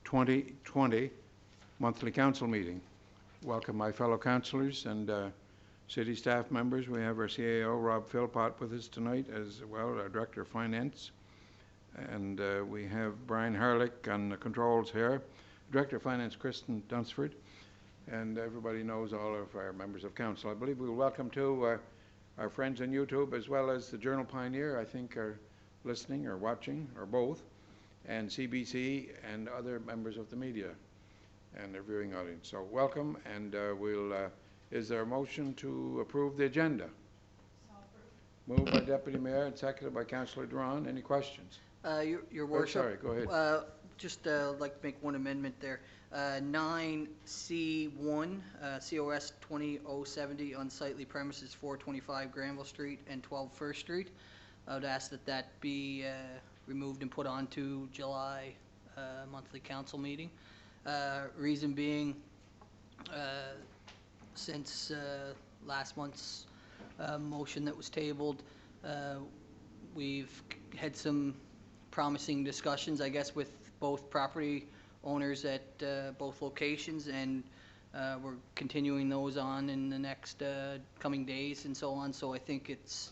2020 monthly council meeting. Welcome my fellow councillors and city staff members. We have our CAO, Rob Philpott, with us tonight, as well, our Director of Finance. And we have Brian Harlick on the controls here, Director of Finance, Kristen Dunsford, and everybody knows all of our members of council. I believe we'll welcome too our friends on YouTube, as well as the Journal Pioneer, I think, are listening or watching, or both, and CBC and other members of the media and their viewing audience. So welcome, and is there a motion to approve the agenda? So moved by Deputy Mayor and seconded by Councillor Duran. Any questions? Your Worship. Sorry, go ahead. Just like to make one amendment there. 9C1, COS 20070, unsightly premises 425 Granville Street and 12 First Street. I would ask that that be removed and put on to July monthly council meeting. Reason being, since last month's motion that was tabled, we've had some promising discussions, I guess, with both property owners at both locations, and we're continuing those on in the next coming days and so on. So I think it's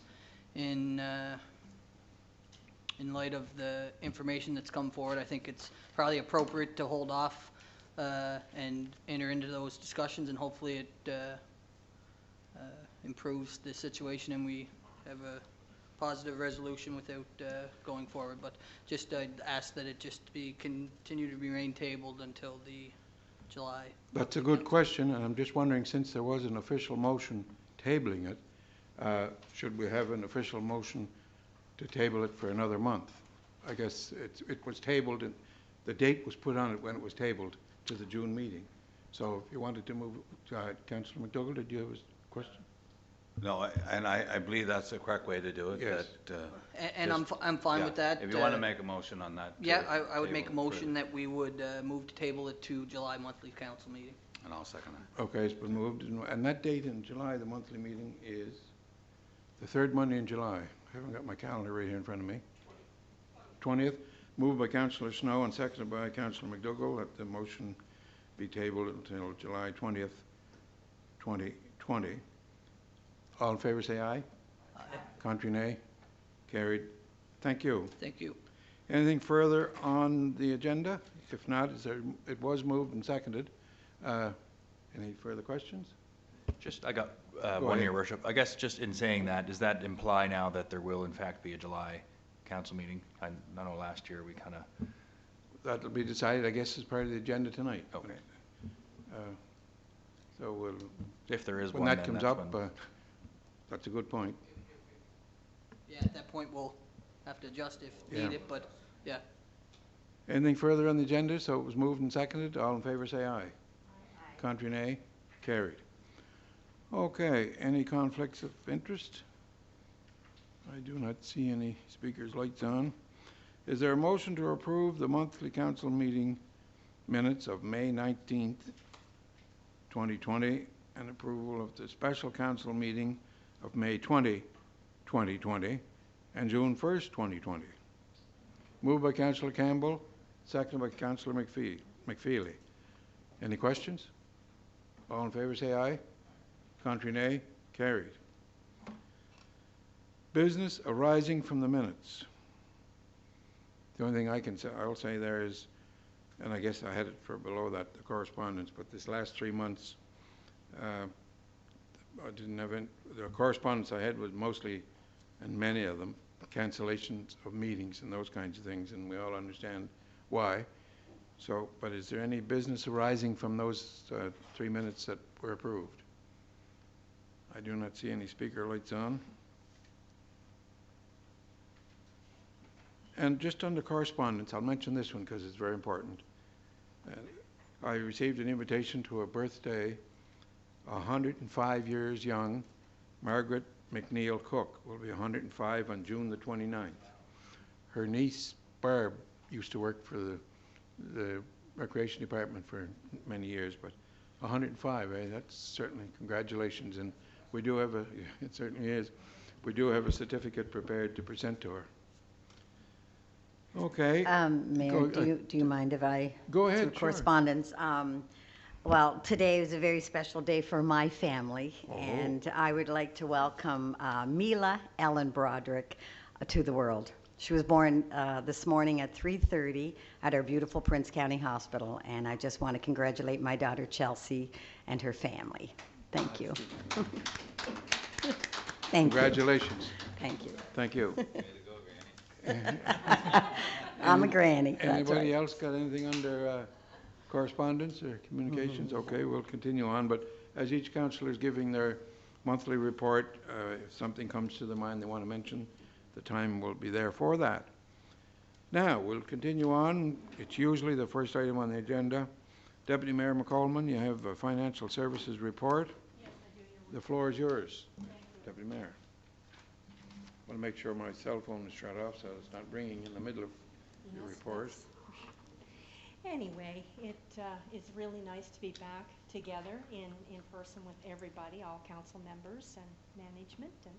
in light of the information that's come forward, I think it's probably appropriate to hold off and enter into those discussions, and hopefully it improves the situation and we have a positive resolution without going forward. But just I'd ask that it just be continue to remain tabled until the July. That's a good question, and I'm just wondering, since there was an official motion tabling it, should we have an official motion to table it for another month? I guess it was tabled, and the date was put on it when it was tabled to the June meeting. So if you wanted to move, Councillor Mcdougal, did you have a question? No, I believe that's the correct way to do it. Yes. And I'm fine with that. If you want to make a motion on that. Yeah, I would make a motion that we would move to table it to July monthly council meeting. And I'll second that. Okay, it's been moved, and that date in July, the monthly meeting, is the third Monday in July. I haven't got my calendar right here in front of me. 20th, moved by Councillor Snow and seconded by Councillor Mcdougal that the motion be tabled until July 20th, 2020. All in favor say aye. Aye. Contrary nay. Carried. Thank you. Thank you. Anything further on the agenda? If not, it was moved and seconded. Any further questions? Just, I got one, Your Worship. I guess just in saying that, does that imply now that there will in fact be a July council meeting? I know last year we kind of... That'll be decided, I guess, as part of the agenda tonight. Okay. So we'll... If there is when one, that comes up, that's a good point. Yeah, at that point we'll have to adjust if needed, but yeah. Anything further on the agenda? So it was moved and seconded. All in favor say aye. Aye. Contrary nay. Carried. Okay, any conflicts of interest? I do not see any speakers' lights on. Is there a motion to approve the monthly council meeting minutes of May 19th, 2020, and approval of the special council meeting of May 20, 2020, and June 1st, 2020? Moved by Councillor Campbell, seconded by Councillor McFeely. Any questions? All in favor say aye. Contrary nay. Carried. Business arising from the minutes. The only thing I'll say there is, and I guess I had it for below that, the correspondence, but this last 3 months, I didn't have any, the correspondence I had was mostly, and many of them, cancellations of meetings and those kinds of things, and we all understand why. So, but is there any business arising from those 3 minutes that were approved? I do not see any speaker lights on. And just under correspondence, I'll mention this one because it's very important. I received an invitation to a birthday, 105 years young, Margaret McNeil Cook will be 105 on June the 29th. Her niece, Barb, used to work for the Recreation Department for many years, but 105, that's certainly congratulations. And we do have it certainly is, we do have a certificate prepared to present to her. Okay. Mayor, Go- do you mind if I? Go ahead, through sure. correspondence. Well, today is a very special day for my family, Oh. and I would like to welcome Mila Ellen Broderick to the world. She was born this morning at 3:30 at our beautiful Prince County Hospital, and I just want to congratulate my daughter Chelsea and her family. Thank you. Thank you. Congratulations. Thank you. Thank you. I'm a granny. That's Anybody right. else got anything under correspondence or communications? Okay, we'll continue on, but as each councillor is giving their monthly report, if something comes to their mind they want to mention, the time will be there for that. Now, we'll continue on. It's usually the first item on the agenda. Deputy Mayor McCollum, you have a financial services report. Yes, I do. The floor is yours, Thank you. Deputy Mayor. I want to make sure my cell phone is shut off so it's not ringing in the middle of your Yes, report. Anyway, it is really nice to be back together in person with everybody, all council members and management. And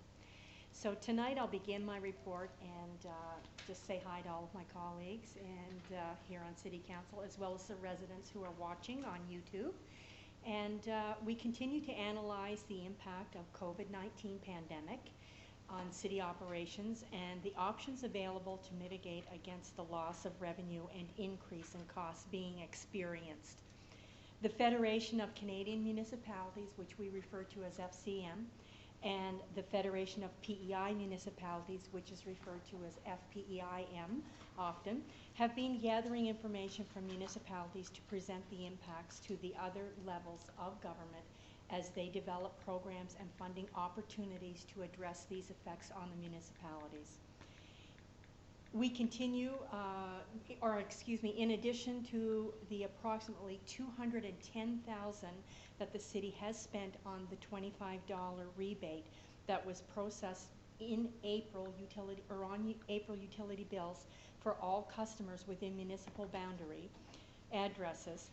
so tonight I'll begin my report and just say hi to all of my colleagues and here on City Council, as well as the residents who are watching on YouTube. And we continue to analyze the impact of COVID-19 pandemic on city operations and the options available to mitigate against the loss of revenue and increase in costs being experienced. The Federation of Canadian Municipalities, which we refer to as FCM, and the Federation of PEI Municipalities, which is referred to as FPEIM often, have been gathering information from municipalities to present the impacts to the other levels of government as they develop programs and funding opportunities to address these effects on the municipalities. We continue, in addition to the approximately $210,000 that the city has spent on the $25 rebate that was processed in April on April utility bills for all customers within municipal boundary addresses.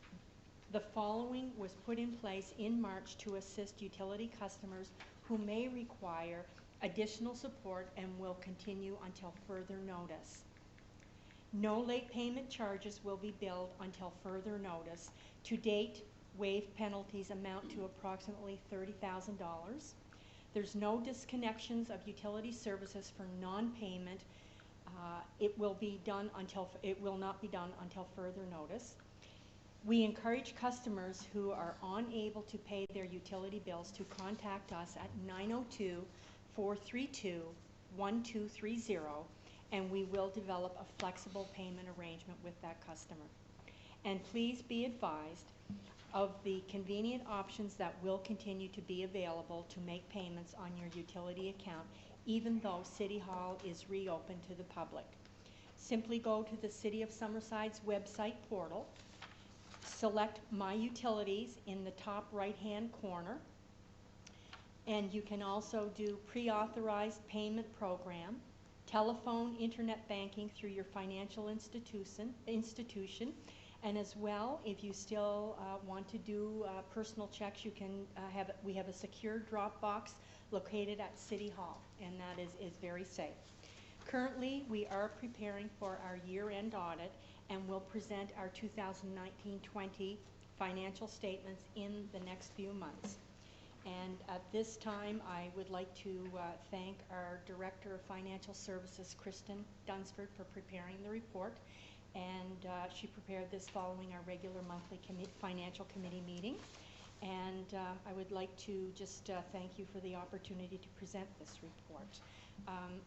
The following was put in place in March to assist utility customers who may require additional support and will continue until further notice. No late payment charges will be billed until further notice. To date, waived penalties amount to approximately $30,000. There's no disconnections of utility services for non-payment. It will not be done until further notice. We encourage customers who are unable to pay their utility bills to contact us at 902-432-1230, and we will develop a flexible payment arrangement with that customer. And please be advised of the convenient options that will continue to be available to make payments on your utility account, even though City Hall is reopened to the public. Simply go to the City of Summerside's website portal, select My Utilities in the top right-hand corner, and you can also do pre-authorized payment program, telephone, internet banking through your financial institution, and as well, if you still want to do personal checks, you can we have a secure drop box located at City Hall, and that is very safe. Currently, we are preparing for our year-end audit, and we'll present our 2019-20 financial statements in the next few months. And at this time, I would like to thank our Director of Financial Services, Kristen Dunsford, for preparing the report. And she prepared this following our regular monthly financial committee meeting. And I would like to just thank you for the opportunity to present this report.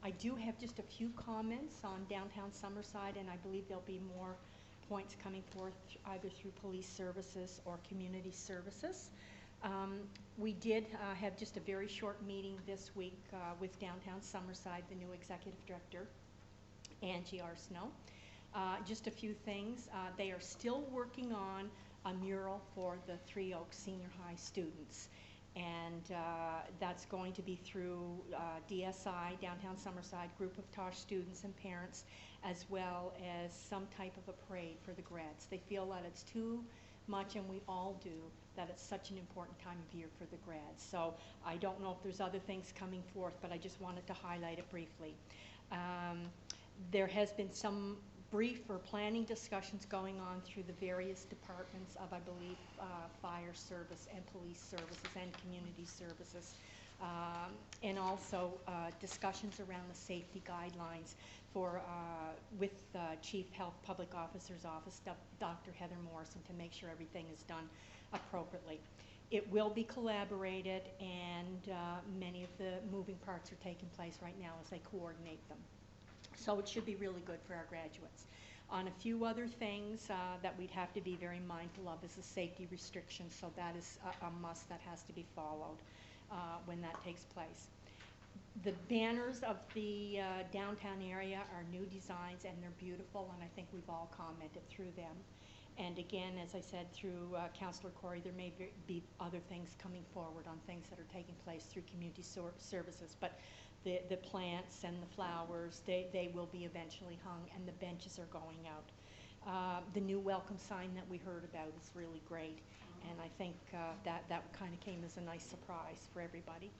I do have just a few comments on downtown Summerside, and I believe there'll be more points coming forth either through police services or community services. We did have just a very short meeting this week with downtown Summerside, the new executive director, Angie Arsenault. Just a few things. They are still working on a mural for the Three Oaks Senior High students. And that's going to be through DSI, Downtown Summerside, group of TOSH students and parents, as well as some type of a parade for the grads. They feel that it's too much, and we all do, that it's such an important time of year for the grads. So I don't know if there's other things coming forth, but I just wanted to highlight it briefly. There has been some brief or planning discussions going on through the various departments of, I believe, fire service and police services and community services. And also discussions around the safety guidelines for with Chief Health Public Officer's Office, Dr. Heather Morrison, to make sure everything is done appropriately. It will be collaborated, and many of the moving parts are taking place right now as they coordinate them. So it should be really good for our graduates. On a few other things that we'd have to be very mindful of is the safety restrictions, so that is a must that has to be followed when that takes place. The banners of the downtown area are new designs, and they're beautiful, and I think we've all commented through them. And again, as I said, through Councillor Corey, there may be other things coming forward on things that are taking place through community services, but the plants and the flowers, they will be eventually hung, and the benches are going out. The new welcome sign that we heard about is really great, and I think that kind of came as a nice surprise for everybody.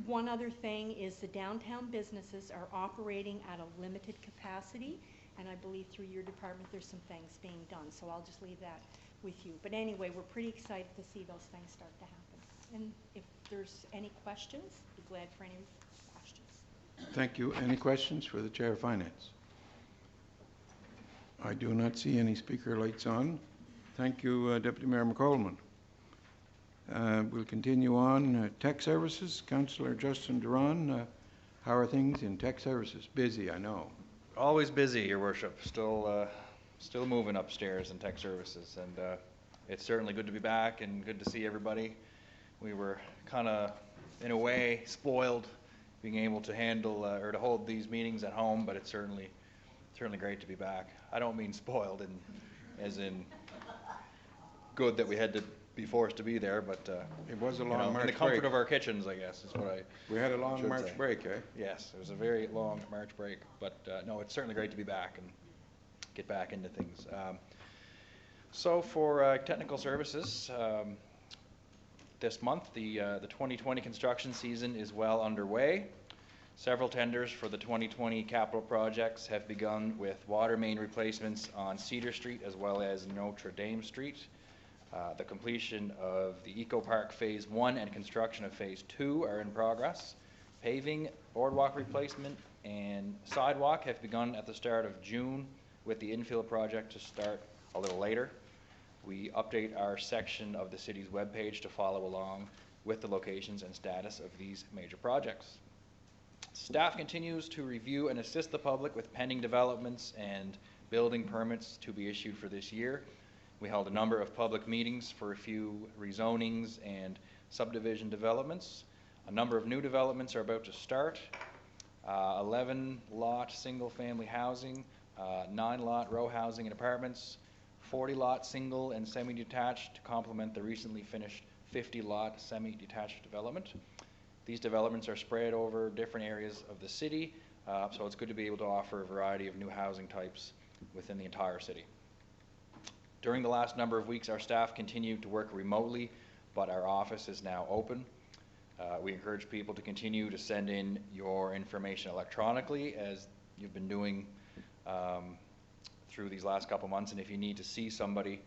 One other thing is the downtown businesses are operating at a limited capacity, and I believe through your department there's some things being done, so I'll just leave that with you. But anyway, we're pretty excited to see those things start to happen. And if there's any questions, I'd be glad for any questions. Thank you. Any questions for the Chair of Finance? I do not see any speaker lights on. Thank you, Deputy Mayor McColman. We'll continue on. Tech Services, Councillor Justin Duran. How are things in Tech Services? Busy, I know. Always busy, Your Worship. Still moving upstairs in Tech Services, and it's certainly good to be back and good to see everybody. We were kind of, in a way, spoiled being able to handle or to hold these meetings at home, but it's certainly great to be back. I don't mean spoiled as in good that we had to be forced to be there, but it was a long March in the comfort break. of our kitchens, I guess, is what I We had a long should March say. break, eh? Yes, it was a very long March break, but no, it's certainly great to be back and get back into things. So for technical services, this month the 2020 construction season is well underway. Several tenders for the 2020 capital projects have begun, with water main replacements on Cedar Street as well as Notre Dame Street. The completion of the Eco Park Phase 1 and construction of Phase 2 are in progress. Paving, boardwalk replacement, and sidewalk have begun at the start of June, with the infill project to start a little later. We update our section of the city's webpage to follow along with the locations and status of these major projects. Staff continues to review and assist the public with pending developments and building permits to be issued for this year. We held a number of public meetings for a few rezonings and subdivision developments. A number of new developments are about to start. 11-lot single-family housing, 9-lot row housing and apartments, 40-lot single and semi-detached to complement the recently finished 50-lot semi-detached development. These developments are spread over different areas of the city, so it's good to be able to offer a variety of new housing types within the entire city. During the last number of weeks, our staff continued to work remotely, but our office is now open. We encourage people to continue to send in your information electronically, as you've been doing through these last couple months, and if you need to see somebody,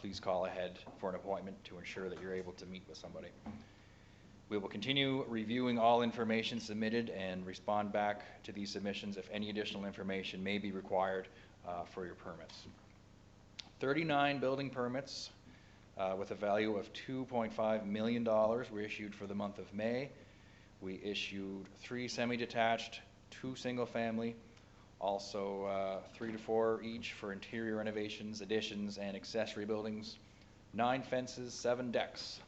please call ahead for an appointment to ensure that you're able to meet with somebody. We will continue reviewing all information submitted and respond back to these submissions if any additional information may be required for your permits. 39 building permits with a value of $2.5 million were issued for the month of May. We issued 3 semi-detached, 2 single-family, also 3 to 4 each for interior renovations, additions, and accessory buildings, 9 fences, 7 decks.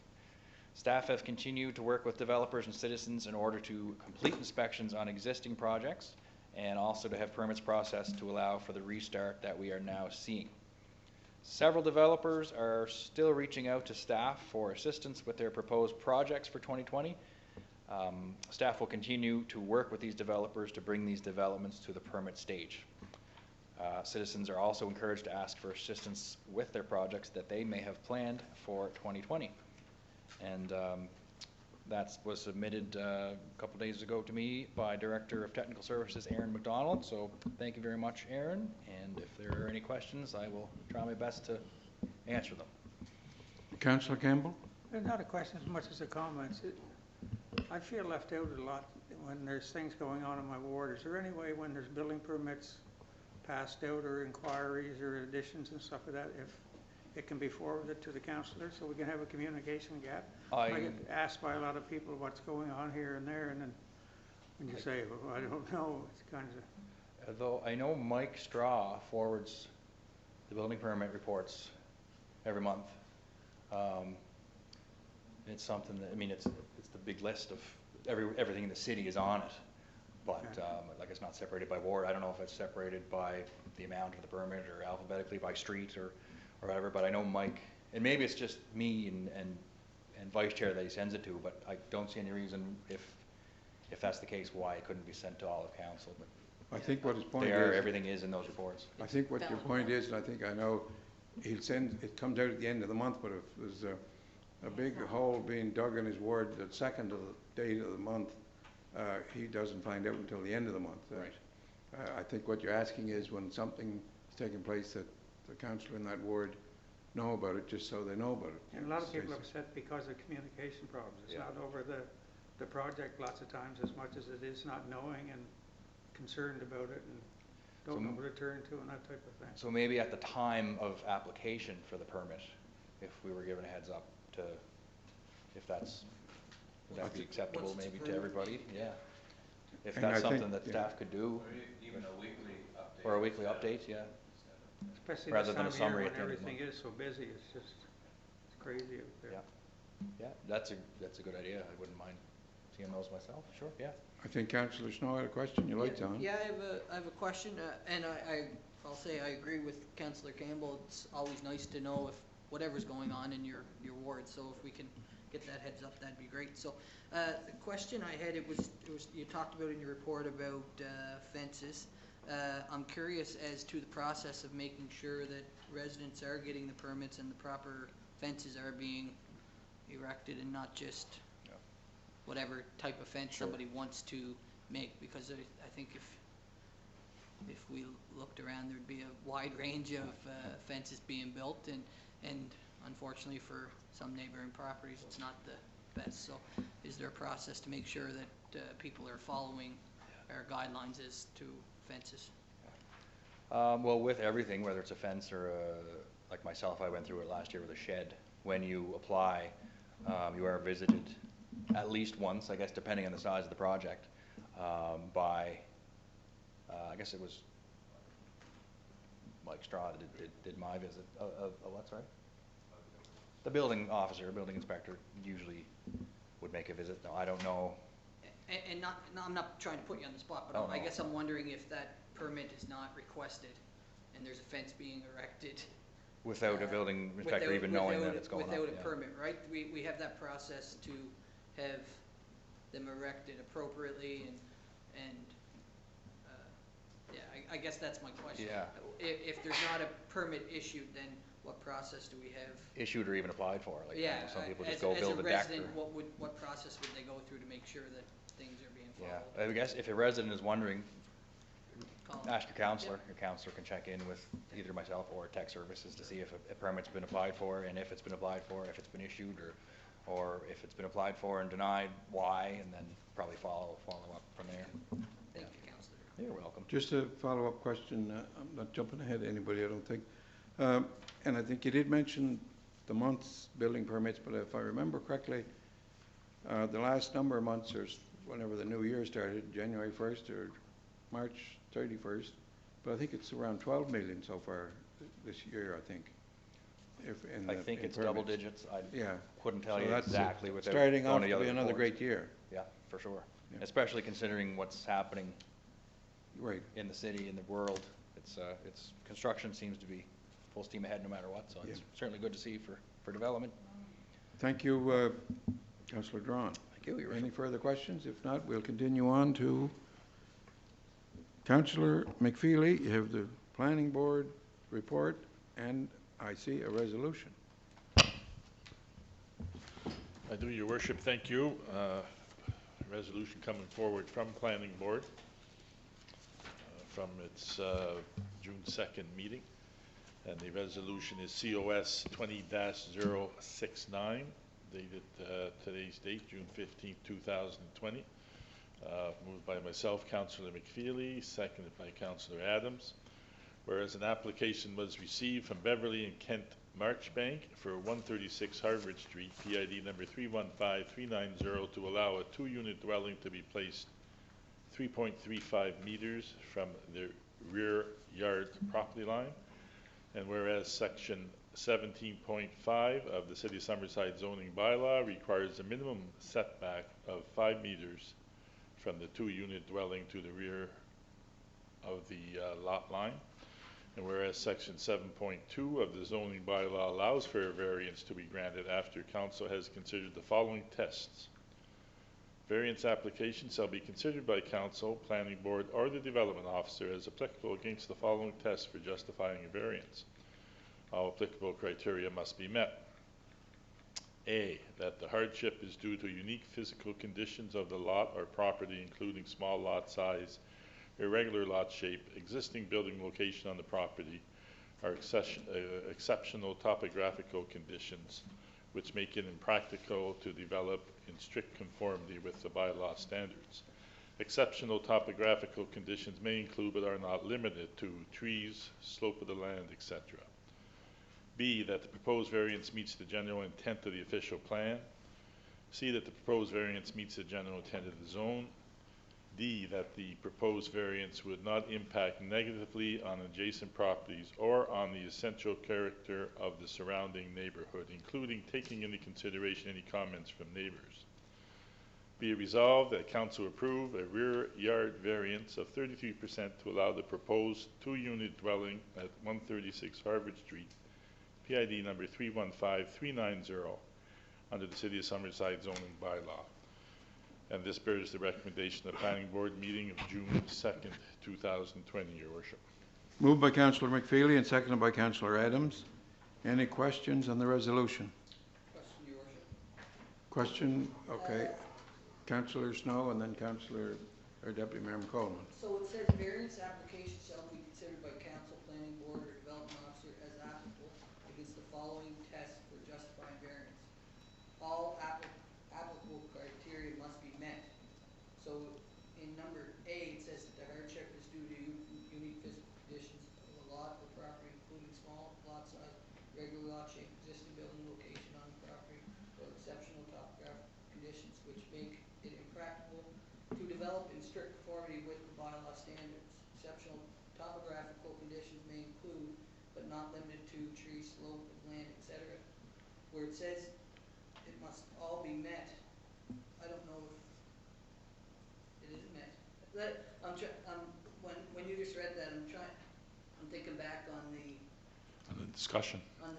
Staff have continued to work with developers and citizens in order to complete inspections on existing projects and also to have permits processed to allow for the restart that we are now seeing. Several developers are still reaching out to staff for assistance with their proposed projects for 2020. Staff will continue to work with these developers to bring these developments to the permit stage. Citizens are also encouraged to ask for assistance with their projects that they may have planned for 2020. And That was submitted a couple days ago to me by Director of Technical Services, Aaron Mcdougal. So thank you very much, Aaron. And if there are any questions, I will try my best to answer them. Councillor Campbell? Not a question as much as a comment. I feel left out a lot when there's things going on in my ward. Is there any way when there's building permits passed out or inquiries or additions and stuff like that, if it can be forwarded to the councillor so we can have a communication gap? I get asked by a lot of people what's going on here and there, and then when you say, well, I don't know, it's kind of... Though I know Mike Straw forwards the building permit reports every month. It's something that, I mean, it's the big list of everything in the city is on it, but like it's not separated by ward. I don't know if it's separated by the amount of the permit or alphabetically by street or whatever, but I know Mike, and maybe it's just me and vice chair that he sends it to, but I don't see any reason if that's the case why it couldn't be sent to all of council. But I think what his point is... everything is in those reports. I think what your point is, and I think I know, he'll send, it comes out at the end of the month, but if there's a big hole being dug in his ward the second of the date of the month, he doesn't find out until the end of the month. Right. I think what you're asking is when something is taking place that the councillor in that ward know about it, just so they know about it. And a lot of people are upset because of communication problems. It's not over the project lots of times as much as it is not knowing and concerned about it and don't know where to turn to and that type of thing. So maybe at the time of application for the permit, if we were given a heads up to, if that's, would that be acceptable maybe to everybody? Yeah. If And that's I think, something that staff could do. Even a weekly update. Or a weekly update, yeah. Especially Rather this than time a of year summary when at the end of the everything is so busy. It's crazy out there. Yeah. Yeah, that's a good idea. I wouldn't mind seeing those myself. Sure, yeah. I think Councillor Snow had a question. Your light's on. Yeah, I have a question, and I'll say I agree with Councillor Campbell. It's always nice to know if whatever's going on in your ward. So if we can get that heads up, that'd be great. So the question I had, it was you talked about in your report about fences. I'm curious as to the process of making sure that residents are getting the permits and the proper fences are being erected and not just whatever type of fence somebody wants to make, because I think if we looked around, there'd be a wide range of fences being built, and unfortunately for some neighboring properties, it's not the best. So is there a process to make sure that people are following our guidelines as to fences? Well, with everything, whether it's a fence or like myself, I went through it last year with a shed. When you apply, you are visited at least once, I guess, depending on the size of the project, by, I guess it was Mike Straw that did my visit. What, sorry? The building officer, building inspector usually would make a visit. No, I don't know. And I'm not trying to put you on the spot, but I guess I'm wondering if that permit is not requested and there's a fence being erected. Without a building inspector even knowing that it's going up. Without a permit, right? We have that process to have them erected appropriately and yeah, I guess that's my question. Yeah. If there's not a permit issued, then what process do we have? Issued or even applied for, like, Yeah, some people just as go a build a deck. resident, what process would they go through to make sure that things are being followed? Yeah, I guess if a resident is wondering, Call. ask your counselor. Your counselor can check in with either myself or tech services to see if a permit's been applied for, and if it's been applied for, if it's been issued, or if it's been applied for and denied, why, and then probably follow up from there. Thank you, Councillor. You're welcome. Just a follow-up question. I'm not jumping ahead of anybody, I don't think. And I think you did mention the month's building permits, but if I remember correctly, the last number of months, or whenever the new year started, January 1st or March 31st, but I think it's around 12 million so far this year, I think. I think it's double digits. I couldn't tell you exactly without starting off going to the be other another reports. great year. Yeah, for sure. Yeah. Especially considering what's happening Right. in the city, in the world. It's construction seems to be full steam ahead no matter what, so it's certainly good to see for development. Thank you, Councillor Drawn. Thank you. Any further questions? If not, we'll continue on to Councillor McFeely. You have the planning board report, and I see a resolution. I do, Your Worship, thank you. Resolution coming forward from Planning Board from its June 2nd meeting. And the resolution is COS 20-069, dated today's date, June 15th, 2020. Moved by myself, Councillor McFeely, seconded by Councillor Adams. Whereas an application was received from Beverly and Kent Marchbank for 136 Harvard Street, PID number 315390, to allow a 2-unit dwelling to be placed 3.35 meters from the rear yard property line. And whereas section 17.5 of the City of Summerside zoning bylaw requires a minimum setback of 5 meters from the 2-unit dwelling to the rear of the lot line. And whereas section 7.2 of the zoning bylaw allows for a variance to be granted after council has considered the following tests. Variance application shall be considered by council, planning board, or the development officer as applicable against the following tests for justifying a variance. All applicable criteria must be met. A, that the hardship is due to unique physical conditions of the lot or property, including small lot size, irregular lot shape, existing building location on the property, or exceptional topographical conditions which make it impractical to develop in strict conformity with the bylaw standards. Exceptional topographical conditions may include but are not limited to trees, slope of the land, etc. B, that the proposed variance meets the general intent of the official plan. C, that the proposed variance meets the general intent of the zone. D, that the proposed variance would not impact negatively on adjacent properties or on the essential character of the surrounding neighborhood, including taking into consideration any comments from neighbors. Be it resolved that council approve a rear yard variance of 33% to allow the proposed 2-unit dwelling at 136 Harvard Street, PID number 315390, under the City of Summerside zoning bylaw. And this bears the recommendation of the Planning Board meeting of June 2nd, 2020, Your Worship. Moved by Councillor McFeely and seconded by Councillor Adams. Any questions on the resolution? Question, Your Worship. Question? Okay. Councillor Snow and then Councillor or Deputy Mayor Coleman. So it says variance application shall be considered by council, planning board, or development officer as applicable against the following tests for justifying variance. All applicable criteria must be met. So in number A, it says that the hardship is due to unique physical conditions of the lot or property, including small lot size, regular lot shape, existing building location on the property, or exceptional topographic conditions which make it impractical to develop in strict conformity with the bylaw standards. Exceptional topographical conditions may include, but not limited to, tree, slope of land, etc. Where it says it must all be met, I don't know if it is met. When you just read that, I'm thinking back on the Discussion. and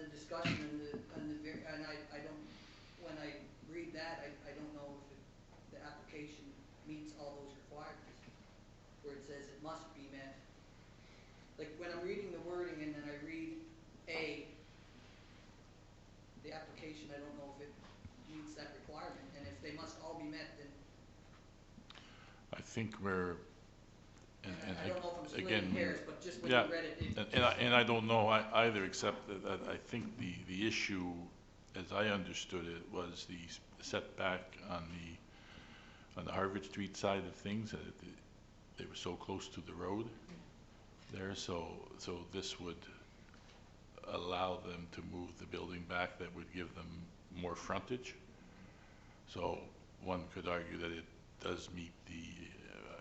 I don't, when I read that, I don't know if the application meets all those requirements, where it says it must be met. Like when I'm reading the wording and then I read A, the application, I don't know if it meets that requirement, and if they must all be met, then I think we're, I don't know if I'm splitting again, hairs, but just when yeah, you read it, and I don't know either, except that I think the issue, as I understood it, was the setback on the Harvard Street side of things. They were so close to the road there, so this would allow them to move the building back. That would give them more frontage. So one could argue that it does meet the,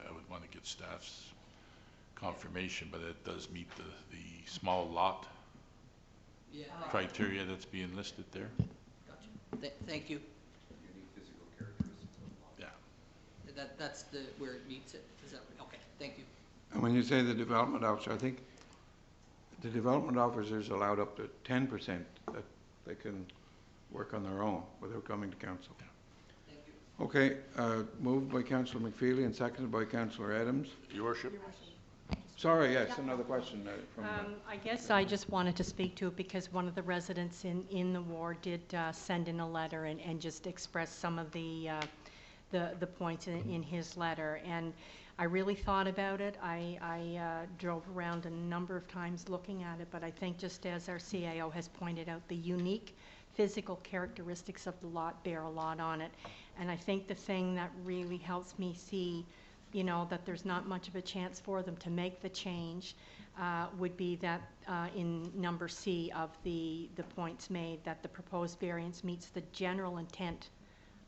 I would want to get staff's confirmation, but it does meet the small lot yeah. criteria that's being listed there. Gotcha. Thank you. Unique physical characteristics of the lot. Yeah. That's where it meets it. Is that right? Okay. Thank you. And when you say the development officer, I think the development officers allowed up to 10% that they can work on their own without coming to council. Thank you. Okay, moved by Councillor McFeely and seconded by Councillor Adams. Your Worship. Your Worship, just Sorry, yes, another question from... I guess I just wanted to speak to it because one of the residents in the ward did send in a letter and just express some of the points in his letter. And I really thought about it. I drove around a number of times looking at it, but I think just as our CAO has pointed out, the unique physical characteristics of the lot bear a lot on it. And I think the thing that really helps me see, you know, that there's not much of a chance for them to make the change would be that in number C of the points made, that the proposed variance meets the general intent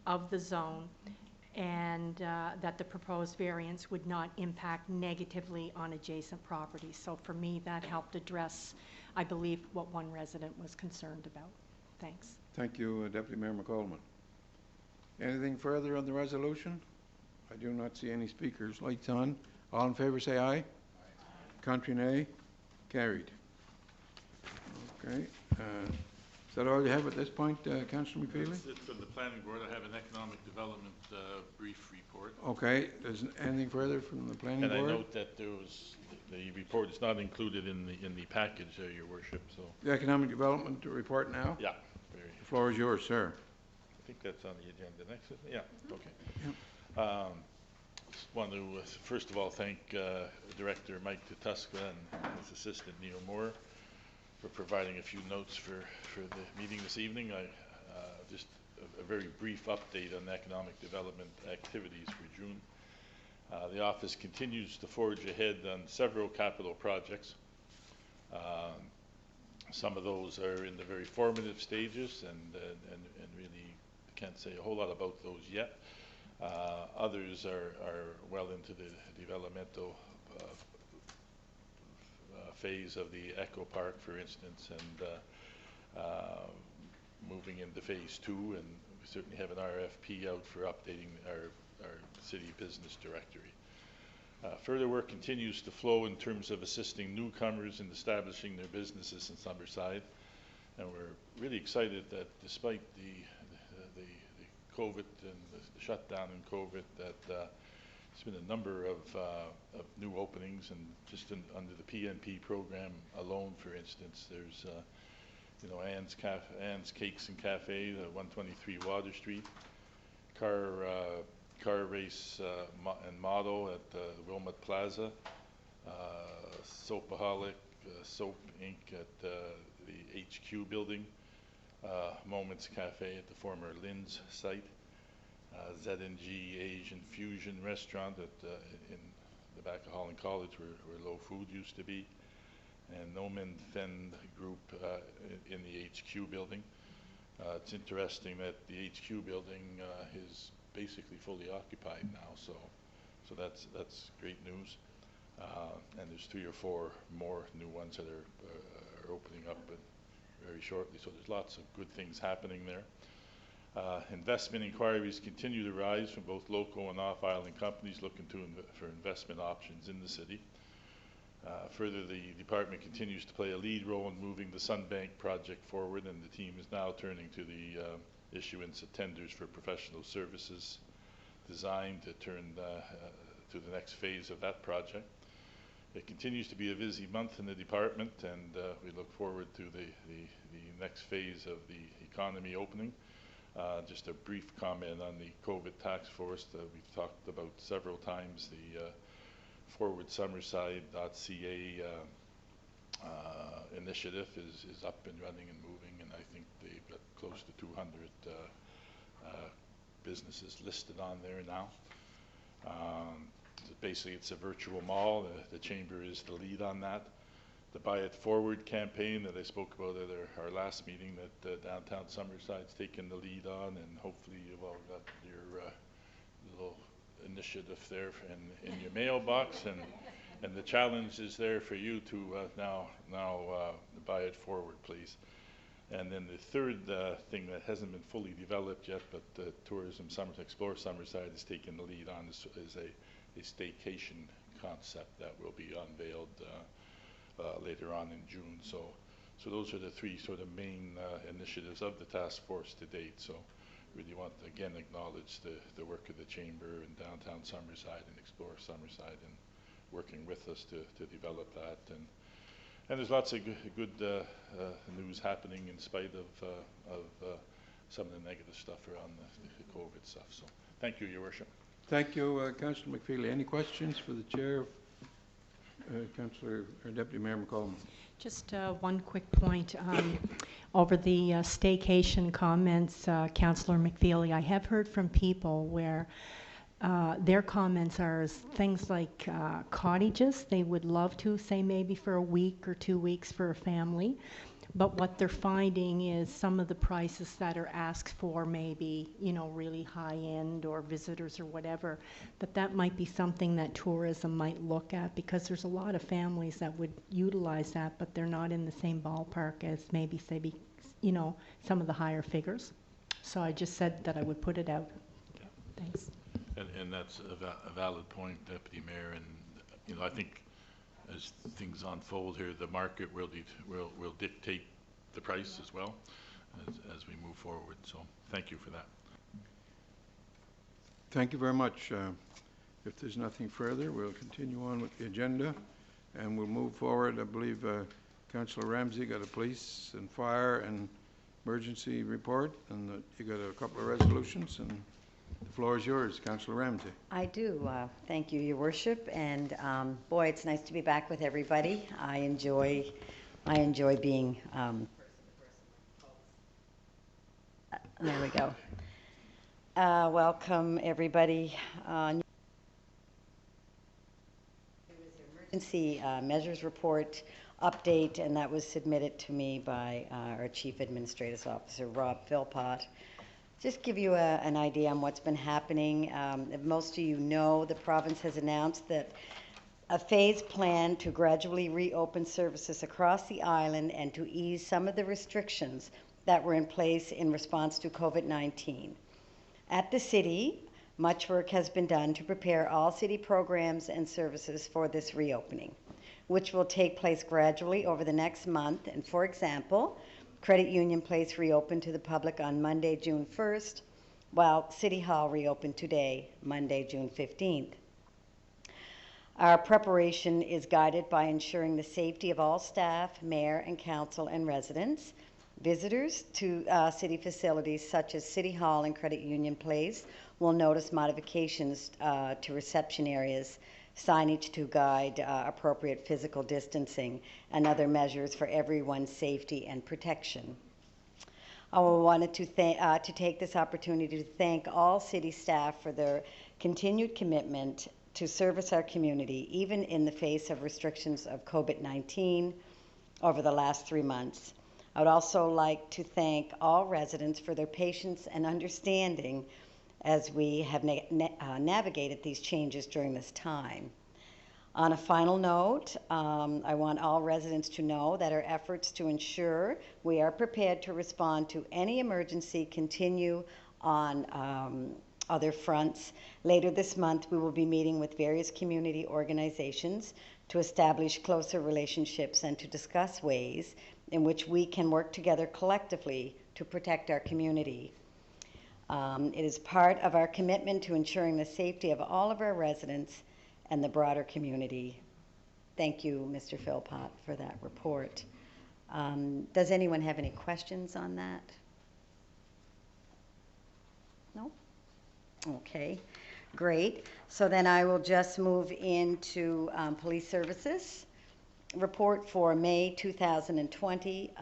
of the zone, and that the proposed variance would not impact negatively on adjacent properties. So for me, that helped address, I believe, what one resident was concerned about. Thanks. Thank you, Deputy Mayor McCollum. Anything further on the resolution? I do not see any speakers. Lights on. All in favor say aye. Aye. Contrary nay. Carried. Okay. Is that all you have at this point, Councillor McFeely? That's it from the planning board. I have an economic development brief report. Okay. Is anything further from the planning board? And I note that there was, the report is not included in the package, Your Worship, so. The economic development report now? Yeah. The floor is yours, sir. I think that's on the agenda next. Yeah, okay. Yep. Just want to, first of all, thank Director Mike Tutuska and his assistant Neil Moore for providing a few notes for the meeting this evening. Just a very brief update on economic development activities for June. The office continues to forge ahead on several capital projects. Some of those are in the very formative stages and really can't say a whole lot about those yet. Others are well into the developmental phase of the Echo Park, for instance, and moving into phase 2, and we certainly have an RFP out for updating our city business directory. Further work continues to flow in terms of assisting newcomers in establishing their businesses in Summerside, and we're really excited that despite the COVID and the shutdown in COVID, that there's been a number of new openings, and just under the PNP program alone, for instance, there's you know, Ann's Cakes and Cafe, 123 Water Street, car race and model at Wilmot Plaza, Soapaholic, Soap Inc. at the HQ building, Moments Cafe at the former Lynn's site, Z&G Asian Fusion Restaurant at in the back of Holland College where Low Food used to be, and Nomen Fend Group in the HQ building. It's interesting that the HQ building is basically fully occupied now, so that's great news. And there's 3 or 4 more new ones that are opening up very shortly, so there's lots of good things happening there. Investment inquiries continue to rise from both local and off-island companies looking for investment options in the city. Further, the department continues to play a lead role in moving the Sunbank project forward, and the team is now turning to the issuance of tenders for professional services designed to turn to the next phase of that project. It continues to be a busy month in the department, and we look forward to the next phase of the economy opening. Just a brief comment on the Cobit task force that we've talked about several times. The forwardsummerside.ca initiative is up and running and moving, and I think they've got close to 200 businesses listed on there now. Basically, it's a virtual mall. The chamber is the lead on that. The Buy It Forward campaign that I spoke about at our last meeting, that downtown Summerside's taken the lead on, and hopefully you've all got your little initiative there in your mailbox, and the challenge is there for you to now buy it forward, please. And then the third thing that hasn't been fully developed yet, but Tourism Explore Summerside is taking the lead on, is a staycation concept that will be unveiled later on in June. So those are the 3 sort of main initiatives of the task force to date. So really want to again acknowledge the work of the chamber in downtown Summerside and Explore Summerside, and working with us to develop that. And there's lots of good news happening in spite of some of the negative stuff around the COVID stuff. So thank you, Your Worship. Thank you, Councillor McFeely. Any questions for the chair, Councillor or Deputy Mayor McCollum? Just one quick point. Over the staycation comments, Councillor McFeely, I have heard from people where their comments are things like cottages. They would love to, say maybe for a week or 2 weeks for a family. But what they're finding is some of the prices that are asked for, maybe, you know, really high end or visitors or whatever, that might be something that tourism might look at, because there's a lot of families that would utilize that, but they're not in the same ballpark as maybe, say, you know, some of the higher figures. So I just said that I would put it out. Thanks. And that's a valid point, Deputy Mayor. And you know, I think as things unfold here, the market will dictate the price as well as we move forward. So thank you for that. Thank you very much. If there's nothing further, we'll continue on with the agenda, and we'll move forward. I believe Councillor Ramsey got a police and fire and emergency report, and you got a couple of resolutions, and the floor is yours, Councillor Ramsey. I do. Thank you, Your Worship. And boy, it's nice to be back with everybody. I enjoy being. There we go. Welcome, everybody. Emergency measures report update, and that was submitted to me by our Chief Administrative Officer, Rob Philpott. Just give you an idea on what's been happening. If most of you know, the province has announced that a phased plan to gradually reopen services across the island and to ease some of the restrictions that were in place in response to COVID-19. At the city, much work has been done to prepare all city programs and services for this reopening, which will take place gradually over the next month. And for example, Credit Union Place reopened to the public on Monday, June 1st, while City Hall reopened today, Monday, June 15th. Our preparation is guided by ensuring the safety of all staff, mayor and council and residents. Visitors to city facilities such as City Hall and Credit Union Place will notice modifications to reception areas, signage to guide appropriate physical distancing, and other measures for everyone's safety and protection. I wanted to take this opportunity to thank all city staff for their continued commitment to service our community, even in the face of restrictions of COVID-19 over the last 3 months. I would also like to thank all residents for their patience and understanding as we have navigated these changes during this time. On a final note, I want all residents to know that our efforts to ensure we are prepared to respond to any emergency continue on other fronts. Later this month, we will be meeting with various community organizations to establish closer relationships and to discuss ways in which we can work together collectively to protect our community. It is part of our commitment to ensuring the safety of all of our residents and the broader community. Thank you, Mr. Philpott, for that report. Does anyone have any questions on that? No? Okay, great. So then I will just move into police services. Report for May 2020.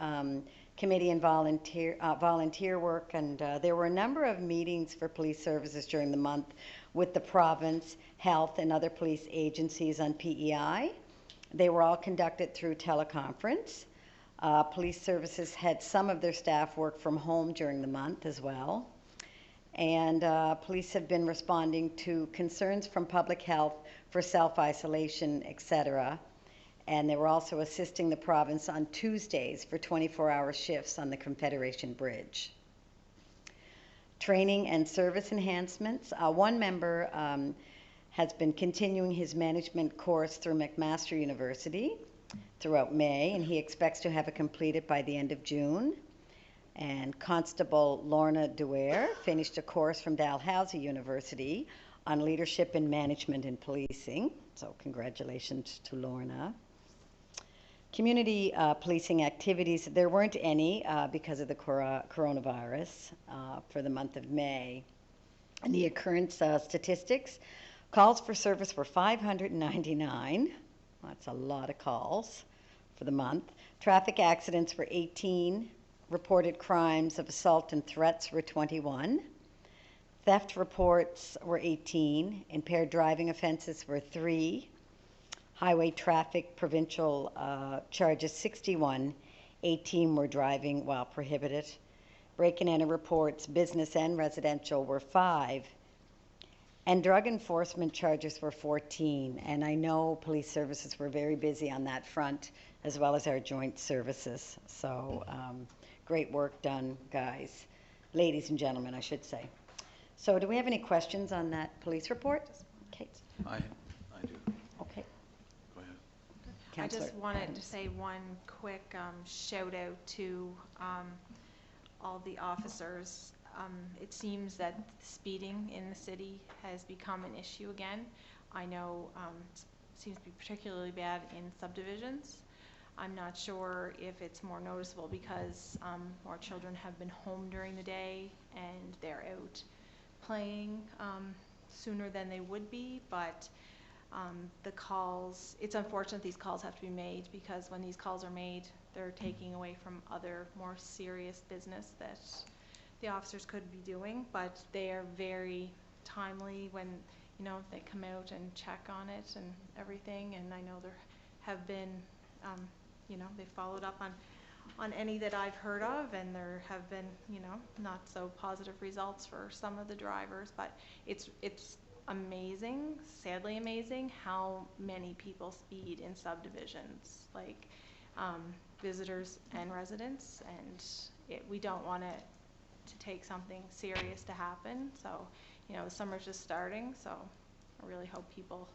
Committee and volunteer work, and there were a number of meetings for police services during the month with the province, health, and other police agencies on PEI. They were all conducted through teleconference. Police services had some of their staff work from home during the month as well. And police have been responding to concerns from public health for self-isolation, etc. And they were also assisting the province on Tuesdays for 24-hour shifts on the Confederation Bridge. Training and service enhancements. One member has been continuing his management course through McMaster University throughout May, and he expects to have it completed by the end of June. And Constable Lorna Duer finished a course from Dalhousie University on leadership and management in policing. So congratulations to Lorna. Community policing activities, there weren't any because of the coronavirus for the month of May. And the occurrence statistics, calls for service were 599. That's a lot of calls for the month. Traffic accidents were 18. Reported crimes of assault and threats were 21. Theft reports were 18. Impaired driving offenses were 3. Highway traffic provincial charges 61. 18 were driving while prohibited. Break and enter reports, business and residential, were 5. And drug enforcement charges were 14. And I know police services were very busy on that front, as well as our joint services. So great work done, guys. Ladies and gentlemen, I should say. So do we have any questions on that police report? Kate? I do. Okay. Go ahead. I just Councillor wanted Adams. to say one quick shout out to all the officers. It seems that speeding in the city has become an issue again. I know it seems to be particularly bad in subdivisions. I'm not sure if it's more noticeable because more children have been home during the day and they're out playing sooner than they would be, but the calls, it's unfortunate these calls have to be made because when these calls are made, they're taking away from other more serious business that the officers could be doing, but they are very timely when, you know, they come out and check on it and everything. And I know there have been, you know, they followed up on any that I've heard of, and there have been, you know, not so positive results for some of the drivers, but it's amazing, sadly amazing, how many people speed in subdivisions, like visitors and residents, and we don't want it to take something serious to happen. So, you know, the summer's just starting, so I really hope people,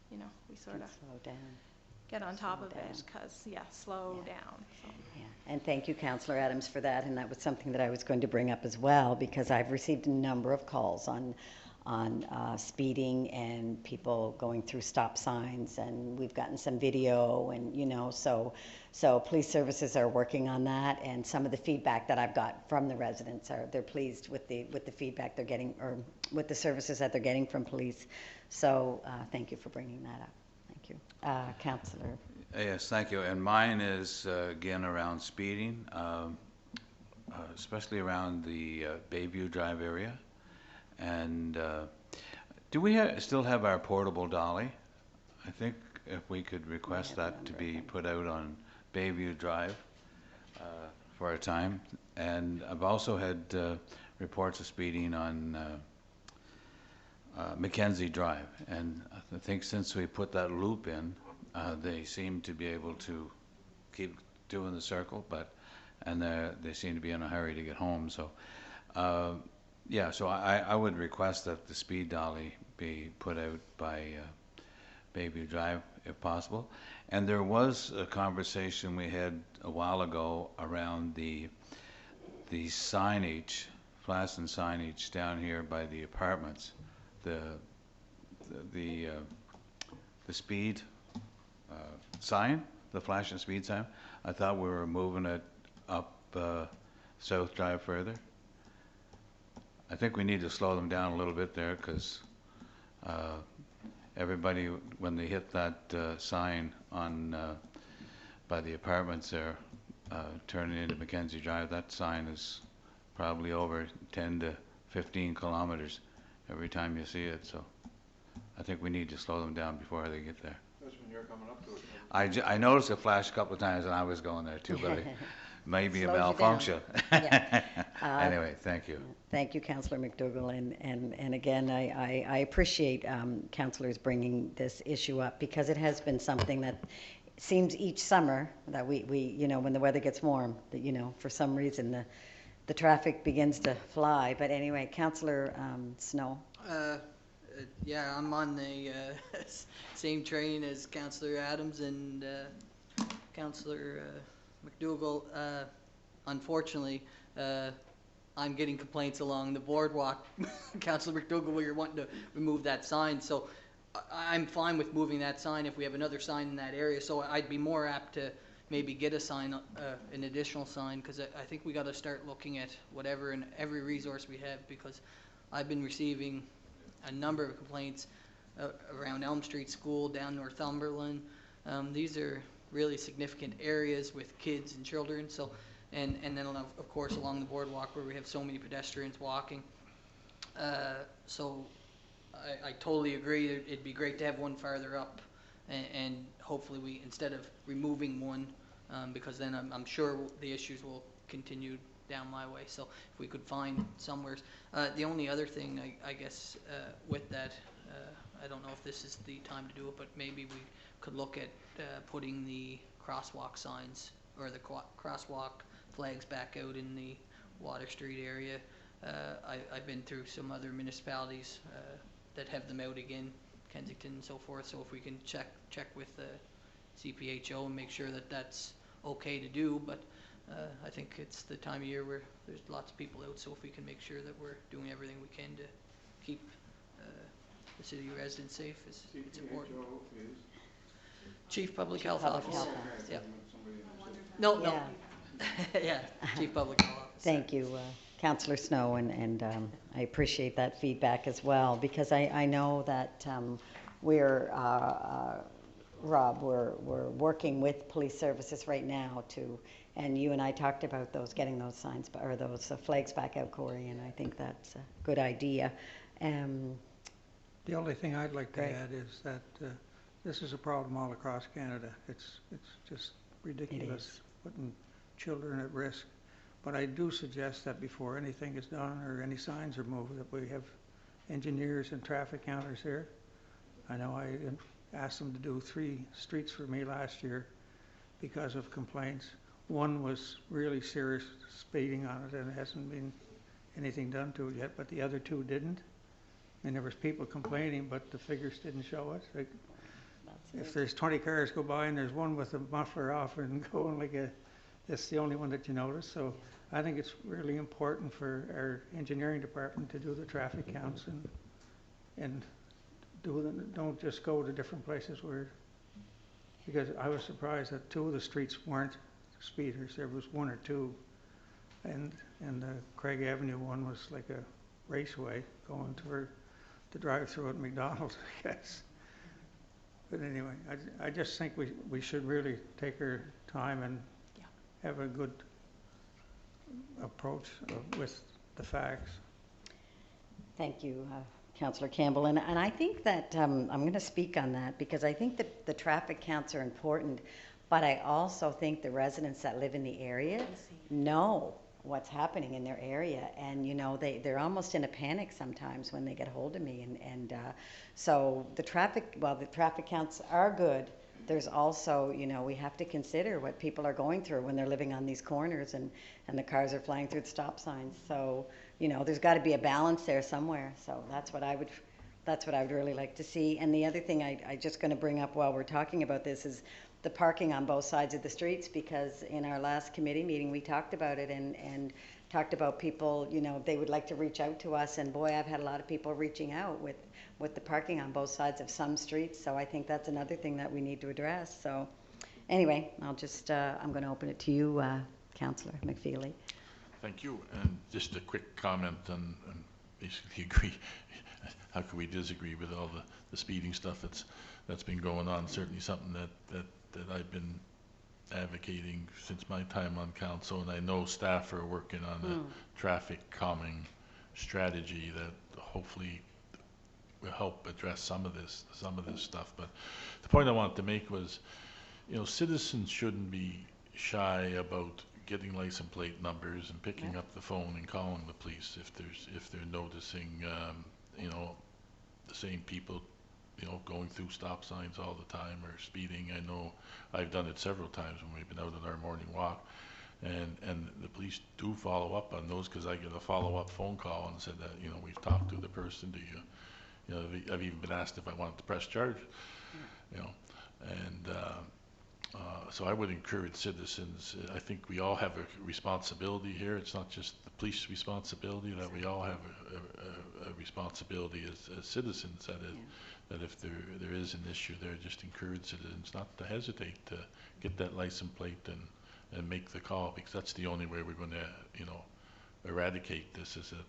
you know, we sort of slow down. Get on top Slow of down. it, because, yeah, slow Yeah. down. So. Yeah. And thank you, Councillor Adams, for that. And that was something that I was going to bring up as well, because I've received a number of calls on speeding and people going through stop signs, and we've gotten some video, and you know, so police services are working on that, and some of the feedback that I've got from the residents are they're pleased with the feedback they're getting, or with the services that they're getting from police. So thank you for bringing that up. Thank you. Councillor. Yes, thank you. And mine is, again, around speeding, especially around the Bayview Drive area. And do we still have our portable dolly? I think if we could request that to be put out on Bayview Drive for a time. And I've also had reports of speeding on Mackenzie Drive. And I think since we put that loop in, they seem to be able to keep doing the circle, and they seem to be in a hurry to get home. So, yeah, so I would request that the speed dolly be put out by Bayview Drive, if possible. And there was a conversation we had a while ago around the signage, flash and signage down here by the apartments, the speed sign, the flash and speed sign. I thought we were moving it up South Drive further. I think we need to slow them down a little bit there, because everybody, when they hit that sign on by the apartments there, turning into Mackenzie Drive, that sign is probably over 10 to 15 kilometers every time you see it. So I think we need to slow them down before they get there. That's when you're coming up to it. I noticed it flash a couple of times when I was going there too, but it may be a Slows you down. malfunction. Yeah. Anyway, thank you. Thank you, Councillor Mcdougal, and again, I appreciate councillors bringing this issue up, because it has been something that seems each summer that we you know, when the weather gets warm, that, you know, for some reason the traffic begins to fly. But anyway, Councillor Snow. Yeah, I'm on the same train as Councillor Adams and Councillor Mcdougal. Unfortunately, I'm getting complaints along the boardwalk, Councillor Mcdougal, where you're wanting to remove that sign. So I'm fine with moving that sign if we have another sign in that area, so I'd be more apt to maybe get a sign, an additional sign, because I think we gotta start looking at whatever and every resource we have, because I've been receiving a number of complaints around Elm Street School, down Northumberland. These are really significant areas with kids and children, so, and then of course along the boardwalk where we have so many pedestrians walking. So I totally agree, it'd be great to have one farther up, and hopefully we, instead of removing one, because then I'm sure the issues will continue down my way, so if we could find somewhere. The only other thing, I guess, with that, I don't know if this is the time to do it, but maybe we could look at putting the crosswalk signs, or the crosswalk flags back out in the Water Street area. I've been through some other municipalities that have them out again, Kensington and so forth, so if we can check with the CPHO and make sure that that's okay to do, but I think it's the time of year where there's lots of people out, so if we can make sure that we're doing everything we can to keep the city residents safe, it's important. Chief Public Health Officer. Yeah. No, no. Yeah, Chief Public Health Officer. Thank you, Councillor Snow, and I appreciate that feedback as well, because I know that we're, Rob, we're working with police services right now to, and you and I talked about those, getting those signs, or those flags back out, Corey, and I think that's a good idea. The only thing I'd like to Great. add is that this is a problem all across Canada. It's just ridiculous putting children at risk. But I do suggest that before anything is done or any signs are moved, that we have engineers and traffic counters here. I know I asked them to do 3 streets for me last year because of complaints. One was really serious speeding on it, and it hasn't been anything done to it yet, but the other 2 didn't. And there was people complaining, but the figures didn't show it. Like, if there's 20 cars go by and there's one with the muffler off and going like a, that's the only one that you notice. So I think it's really important for our engineering department to do the traffic counts and do them, don't just go to different places where, because I was surprised that 2 of the streets weren't speeders. There was 1 or 2, and the Craig Avenue one was like a raceway going to the drive-through at Mcdougal, I guess. But anyway, I just think we should really take our time and have a good approach with the facts. Thank you, Councillor Campbell. And I think that I'm going to speak on that, because I think that the traffic counts are important, but I also think the residents that live in the area know what's happening in their area, and you know, they're almost in a panic sometimes when they get hold of me, and so the traffic, while the traffic counts are good, there's also, you know, we have to consider what people are going through when they're living on these corners and the cars are flying through the stop signs. So, you know, there's got to be a balance there somewhere. So that's what I would really like to see. And the other thing I just going to bring up while we're talking about this is the parking on both sides of the streets, because in our last committee meeting we talked about it and talked about people, you know, they would like to reach out to us, and boy, I've had a lot of people reaching out with the parking on both sides of some streets. So I think that's another thing that we need to address. So anyway, I'll just I'm going to open it to you, Councillor McFeely. Thank you. And just a quick comment and basically agree. How could we disagree with all the speeding stuff that's been going on? Certainly something that I've been advocating since my time on council, and I know staff are working on a traffic calming strategy that hopefully will help address some of this stuff. But the point I wanted to make was, you know, citizens shouldn't be shy about getting license plate numbers and picking up the phone and calling the police if they're noticing you know, the same people, you know, going through stop signs all the time or speeding. I know I've done it several times when we've been out on our morning walk, and the police do follow up on those, because I get a follow-up phone call and said that, you know, we've talked to the person. Do you know, I've even been asked if I wanted to press charge, you know, and So I would encourage citizens, I think we all have a responsibility here. It's not just the police responsibility, that we all have a responsibility as citizens, that if there is an issue there, just encourage citizens not to hesitate to get that license plate and make the call, because that's the only way we're going to, eradicate this. Is that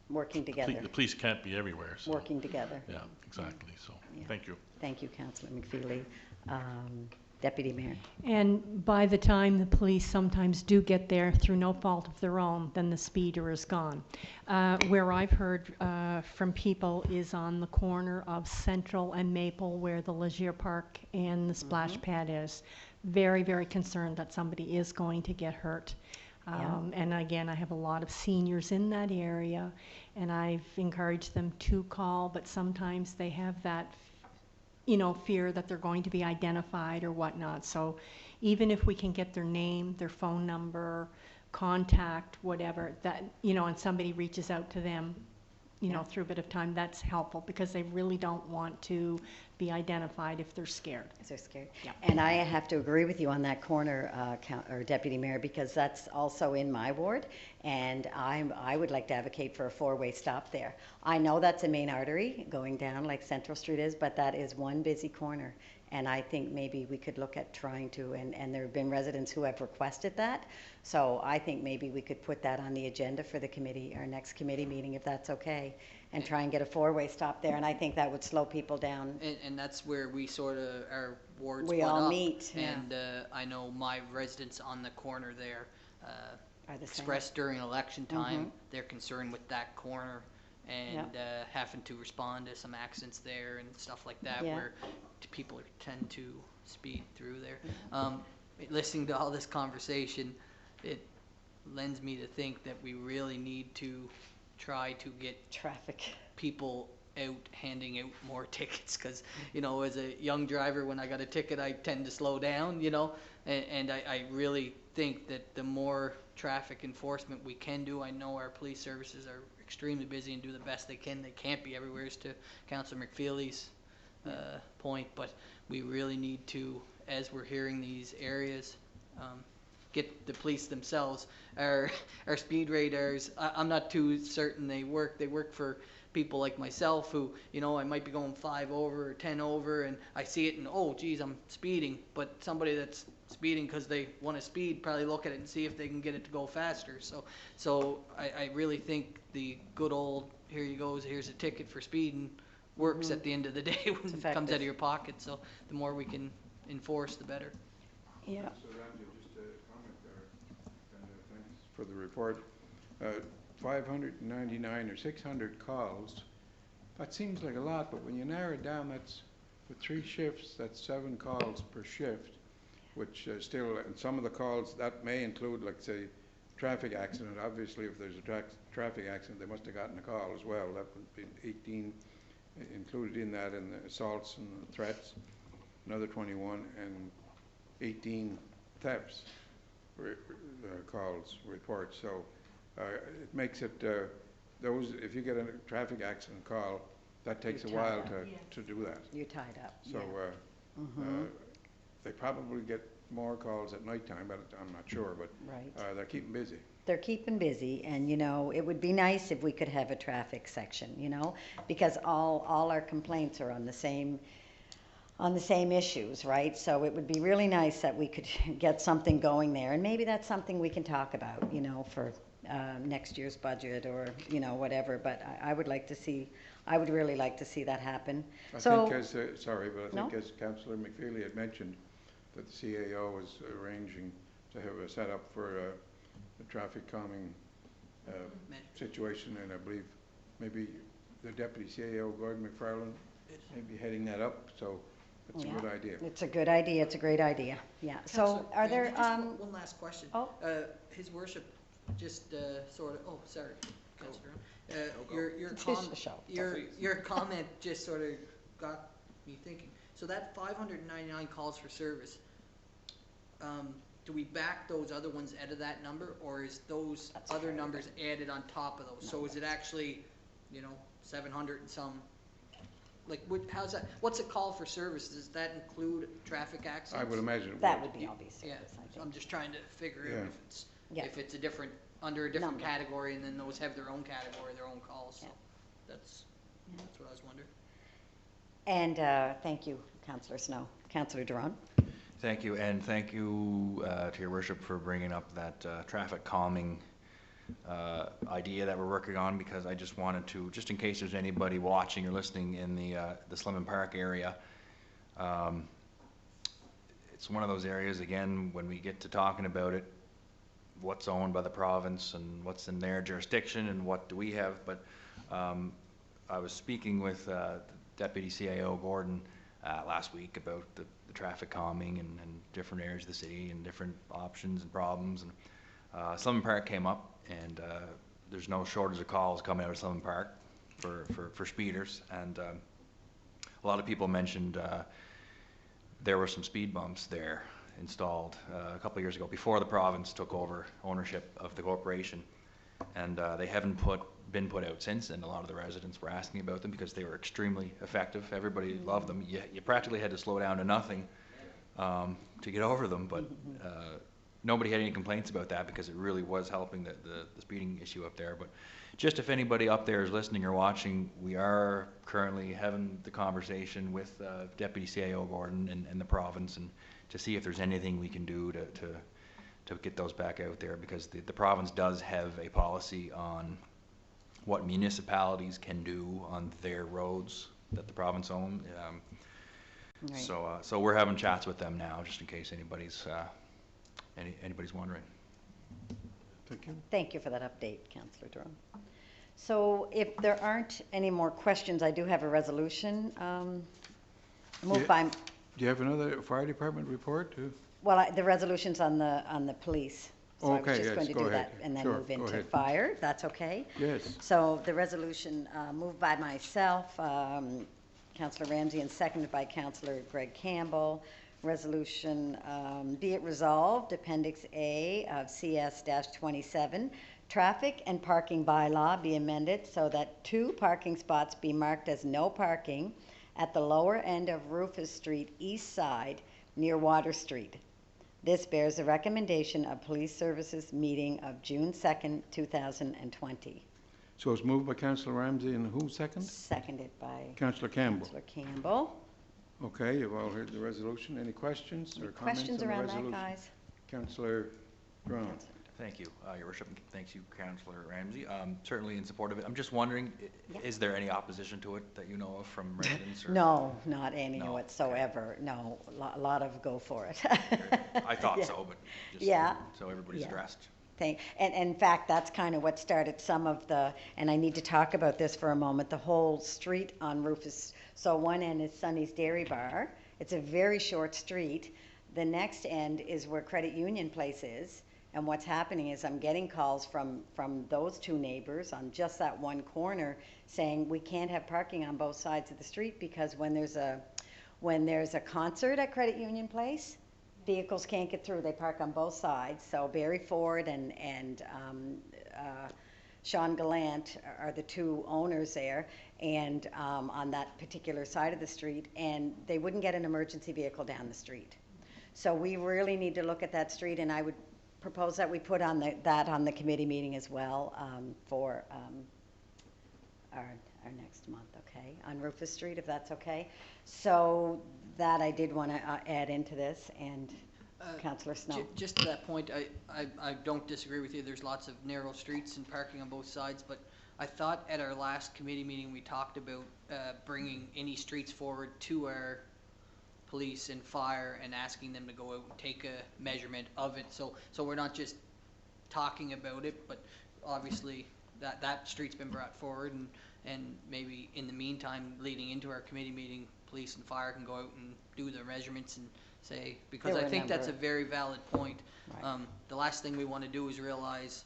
Working together. the police can't be everywhere. So. Working together. Yeah, exactly. So, Yeah. thank you. Thank you, Councillor McFeely. Deputy Mayor. And by the time the police sometimes do get there through no fault of their own, then the speeder is gone. Where I've heard from people is on the corner of Central and Maple, where the Leisure Park and the splash pad is. Very, very concerned that somebody is going to get hurt. And again, I have a lot of seniors in that area, and I've encouraged them to call, but sometimes they have that fear that they're going to be identified or whatnot. So even if we can get their name, their phone number, contact, whatever, that, and somebody reaches out to them, through a bit of time, that's helpful, because they really don't want to be identified if they're scared. If they're scared. Yeah. And I have to agree with you on that corner, Deputy Mayor, because that's also in my ward, and I would like to advocate for a four-way stop there. I know that's a main artery going down like Central Street is, but that is one busy corner. And I think maybe we could look at trying to, and there have been residents who have requested that. So I think maybe we could put that on the agenda for the committee, our next committee meeting, if that's okay, and try and get a four-way stop there. And I think that would slow people down. And that's where we sort of, our wards We split all up. meet, yeah. And I know my residents on the corner there Are the same. expressed during election time their concern with that corner, and having to respond to some accidents there and stuff like that, Yeah. where people tend to speed through there. Listening to all this conversation, it lends me to think that we really need to try to get Traffic. people out handing out more tickets, because as a young driver, when I got a ticket, I tend to slow down, and I really think that the more traffic enforcement we can do, I know our police services are extremely busy and do the best they can. They can't be everywhere, as to Councillor McFeely's point, but we really need to, as we're hearing these areas, get the police themselves, our speed radars. I'm not too certain they work for people like myself who, I might be going 5 over or 10 over, and I see it and, oh geez, I'm speeding. But somebody that's speeding because they want to speed probably look at it and see if they can get it to go faster. So I really think the good old, here you go, here's a ticket for speeding, works at the end of the day when it comes out of your pocket. So the more we can enforce, the better. Yeah. So Ramsey, just a comment there, and thanks for the report. 599 or 600 calls, that seems like a lot, but when you narrow it down, that's with 3 shifts, that's 7 calls per shift, which still, and some of the calls, that may include, like say, traffic accident. Obviously, if there's a traffic accident, they must have gotten a call as well. That would be 18 included in that, and the assaults and the threats, another 21, and 18 thefts calls, reports. So it makes it, if you get a traffic accident call, that takes a while to do that. You're tied up. So they probably get more calls at nighttime, but I'm not sure, but Right. they're keeping busy. They're keeping busy, and it would be nice if we could have a traffic section, because all our complaints are on the same issues, right? So it would be really nice that we could get something going there, and maybe that's something we can talk about, for next year's budget or whatever. But I would really like to see that happen. I So think as Councillor McFeely had mentioned, that the CAO is arranging to have a setup for a traffic calming situation, and I believe maybe the Deputy CAO, Gordon McFarland, may be heading that up, so it's a good idea. It's a good idea. It's a great idea. Yeah. So Councillor, are there? just one last question. Oh. His worship just sort of. Oh, sorry, Councillor. Your comment just sort of got me thinking. So that 599 calls for service. Do we back those other ones out of that number, or is those other numbers added on top of those? So is it actually, 700 and some like, how's that, what's a call for service? Does that include traffic accidents? I would imagine it That would. would be obvious Yeah, service, I so I'm think. just trying to figure Yeah. out Yeah. if it's a different, under a different Number. category, and then those have their own category, their own calls, so Yeah. that's what I was wondering. And thank you, Councillor Snow. Councillor Duran? Thank you, and thank you to your worship for bringing up that traffic calming idea that we're working on, because I just wanted to, just in case there's anybody watching or listening in the Slemon Park area, it's one of those areas, again, when we get to talking about it, what's owned by the province and what's in their jurisdiction and what do we have, but I was speaking with Deputy CAO Gordon last week about the traffic calming and different areas of the city and different options and problems, and Slemon Park came up, and there's no shortage of calls coming out of Slemon Park for speeders, and a lot of people mentioned there were some speed bumps there installed a couple of years ago before the province took over ownership of the corporation, and they haven't been put out since, and a lot of the residents were asking about them because they were extremely effective. Everybody loved them. You practically had to slow down to nothing to get over them, but nobody had any complaints about that because it really was helping the speeding issue up there. But just if anybody up there is listening or watching, we are currently having the conversation with Deputy CAO Gordon and the province, and to see if there's anything we can do to get those back out there, because the province does have a policy on what municipalities can do on their roads that the province owns. Right. So we're having chats with them now, just in case anybody's wondering. Thank you. Thank you for that update, Councillor Duran. So if there aren't any more questions, I do have a resolution moved by, Do you have another fire department report too? well, the resolution's on the police. So I was Okay, just yes, going to go do ahead. that and then Sure, move go into ahead. fire. That's okay? Yes. So the resolution moved by myself, Councillor Ramsey, and seconded by Councillor Greg Campbell. Resolution, be it resolved, Appendix A of CS-27, traffic and parking bylaw be amended so that 2 parking spots be marked as no parking at the lower end of Rufus Street east side near Water Street. This bears the recommendation of Police Services meeting of June 2nd, 2020. So it's moved by Councillor Ramsey, and who second? Seconded by Councillor Campbell. Councillor Campbell. Okay, you've all heard the resolution. Any questions or Any comments on questions the around resolution? that, guys? Councillor Brown. Thank you, Your Worship, and thanks you, Councillor Ramsey. Certainly in support of it. I'm just wondering, Yeah. is there any opposition to it that you know of from residents? Or? No, not any No. whatsoever. No, a lot of go for it. I thought Yeah. so, but just Yeah. so everybody's Yeah. addressed. And in fact, that's kind of what started some of the, and I need to talk about this for a moment, the whole street on Rufus. So one end is Sonny's Dairy Bar. It's a very short street. The next end is where Credit Union Place is. And what's happening is I'm getting calls from those 2 neighbors on just that one corner saying we can't have parking on both sides of the street because when there's a concert at Credit Union Place, vehicles can't get through. They park on both sides. So Barry Ford and Sean Gallant are the 2 owners there, and on that particular side of the street, and they wouldn't get an emergency vehicle down the street. So we really need to look at that street, and I would propose that we put on that on the committee meeting as well for our next month, okay, on Rufus Street, if that's okay. So that I did want to add into this, and Councillor Snow. Just to that point, I don't disagree with you. There's lots of narrow streets and parking on both sides, but I thought at our last committee meeting we talked about bringing any streets forward to our police and fire and asking them to go out and take a measurement of it. So we're not just talking about it, but obviously that street's been brought forward, and maybe in the meantime, leading into our committee meeting, police and fire can go out and do their measurements and say, because I think that's a very valid point. Right. The last thing we want to do is realize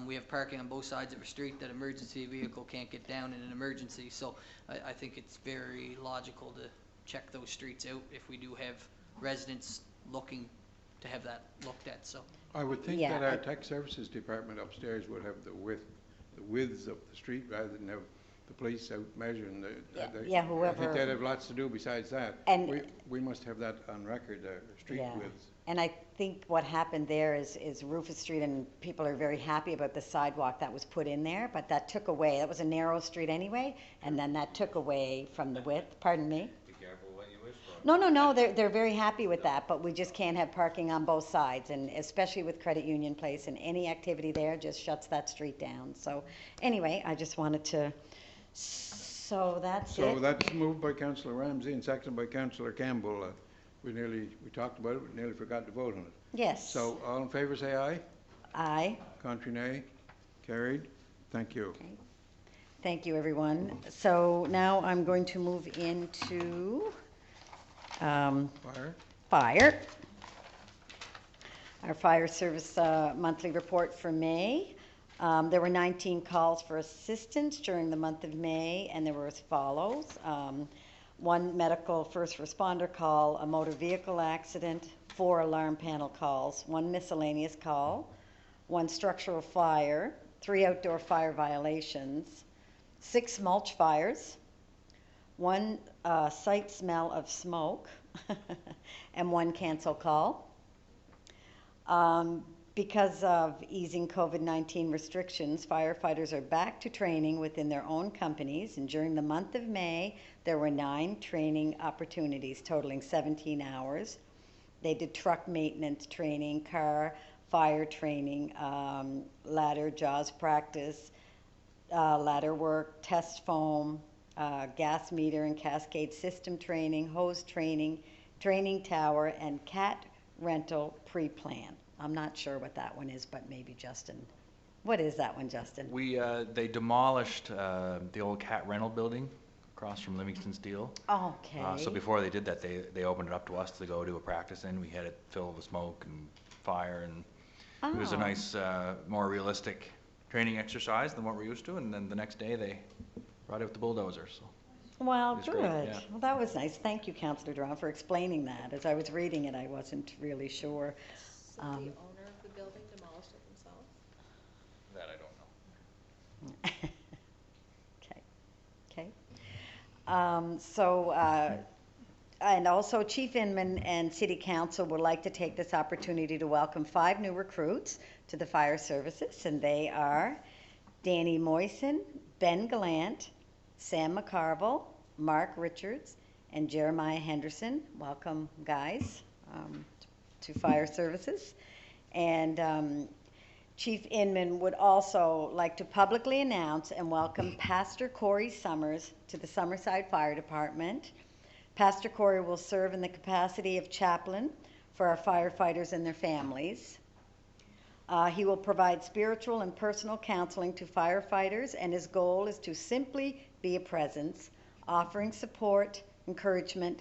we have parking on both sides of a street that emergency vehicle can't get down in an emergency. So I think it's very logical to check those streets out if we do have residents looking to have that looked at. So I would think Yeah, that our tech services department upstairs would have the widths of the street rather than have the police out measuring the. Yeah, I think whoever. they'd have lots to do besides that. And- We must have that on record, street Yeah. widths. And I think what happened there is Rufus Street, and people are very happy about the sidewalk that was put in there, but that took away, that was a narrow street anyway, and then that took away from the width, pardon me? Be careful what you wish for. No, they're very happy with that, but we just can't have parking on both sides, and especially with Credit Union Place, and any activity there just shuts that street down. So anyway, I just wanted to, so that's So it. that's moved by Councillor Ramsey and seconded by Councillor Campbell. We talked about it, we nearly forgot to vote on it. Yes. So all in favor say aye. Aye. Contrary nay. Carried. Thank you. Okay. Thank you, everyone. So now I'm going to move into Fire. fire. Our fire service monthly report for May. There were 19 calls for assistance during the month of May, and there were as follows. One medical first responder call, a motor vehicle accident, 4 alarm panel calls, 1 miscellaneous call, 1 structural fire, 3 outdoor fire violations, 6 mulch fires, 1 site smell of smoke, and 1 cancel call. Because of easing COVID-19 restrictions, firefighters are back to training within their own companies, and during the month of May, there were 9 training opportunities totaling 17 hours. They did truck maintenance training, car fire training, ladder jaws practice, ladder work, test foam, gas meter and cascade system training, hose training, training tower, and cat rental pre-plan. I'm not sure what that one is, but maybe Justin. What is that one, Justin? They demolished the old cat rental building across from Livingston Steel. Okay. So before they did that, they opened it up to us to go do a practice in. We had it filled with smoke and fire, and it was a Oh. nice, more realistic training exercise than what we're used to. And then the next day, they brought out the bulldozer. So Well, It's good. great, yeah. Well, that was nice. Thank you, Councillor Duran, for explaining that. As I was reading it, I wasn't really sure. So the owner of the building demolished it themselves? that I don't know. Okay. And also Chief Inman and City Council would like to take this opportunity to welcome 5 new recruits to the fire services, and they are Danny Moyson, Ben Gallant, Sam McCarville, Mark Richards, and Jeremiah Henderson. Welcome, guys, to fire services. And Chief Inman would also like to publicly announce and welcome Pastor Corey Summers to the Summerside Fire Department. Pastor Corey will serve in the capacity of chaplain for our firefighters and their families. He will provide spiritual and personal counseling to firefighters, and his goal is to simply be a presence, offering support, encouragement,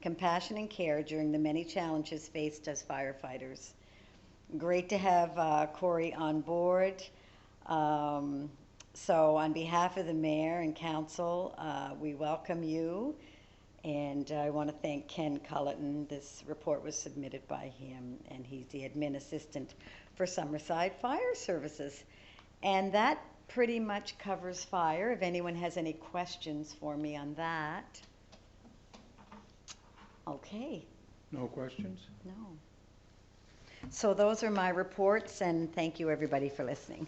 compassion, and care during the many challenges faced as firefighters. Great to have Corey on board. So on behalf of the mayor and council, we welcome you. And I want to thank Ken Culleton. This report was submitted by him, and he's the admin assistant for Summerside Fire Services. And that pretty much covers fire. If anyone has any questions for me on that. Okay. No questions? No. So those are my reports, and thank you, everybody, for listening.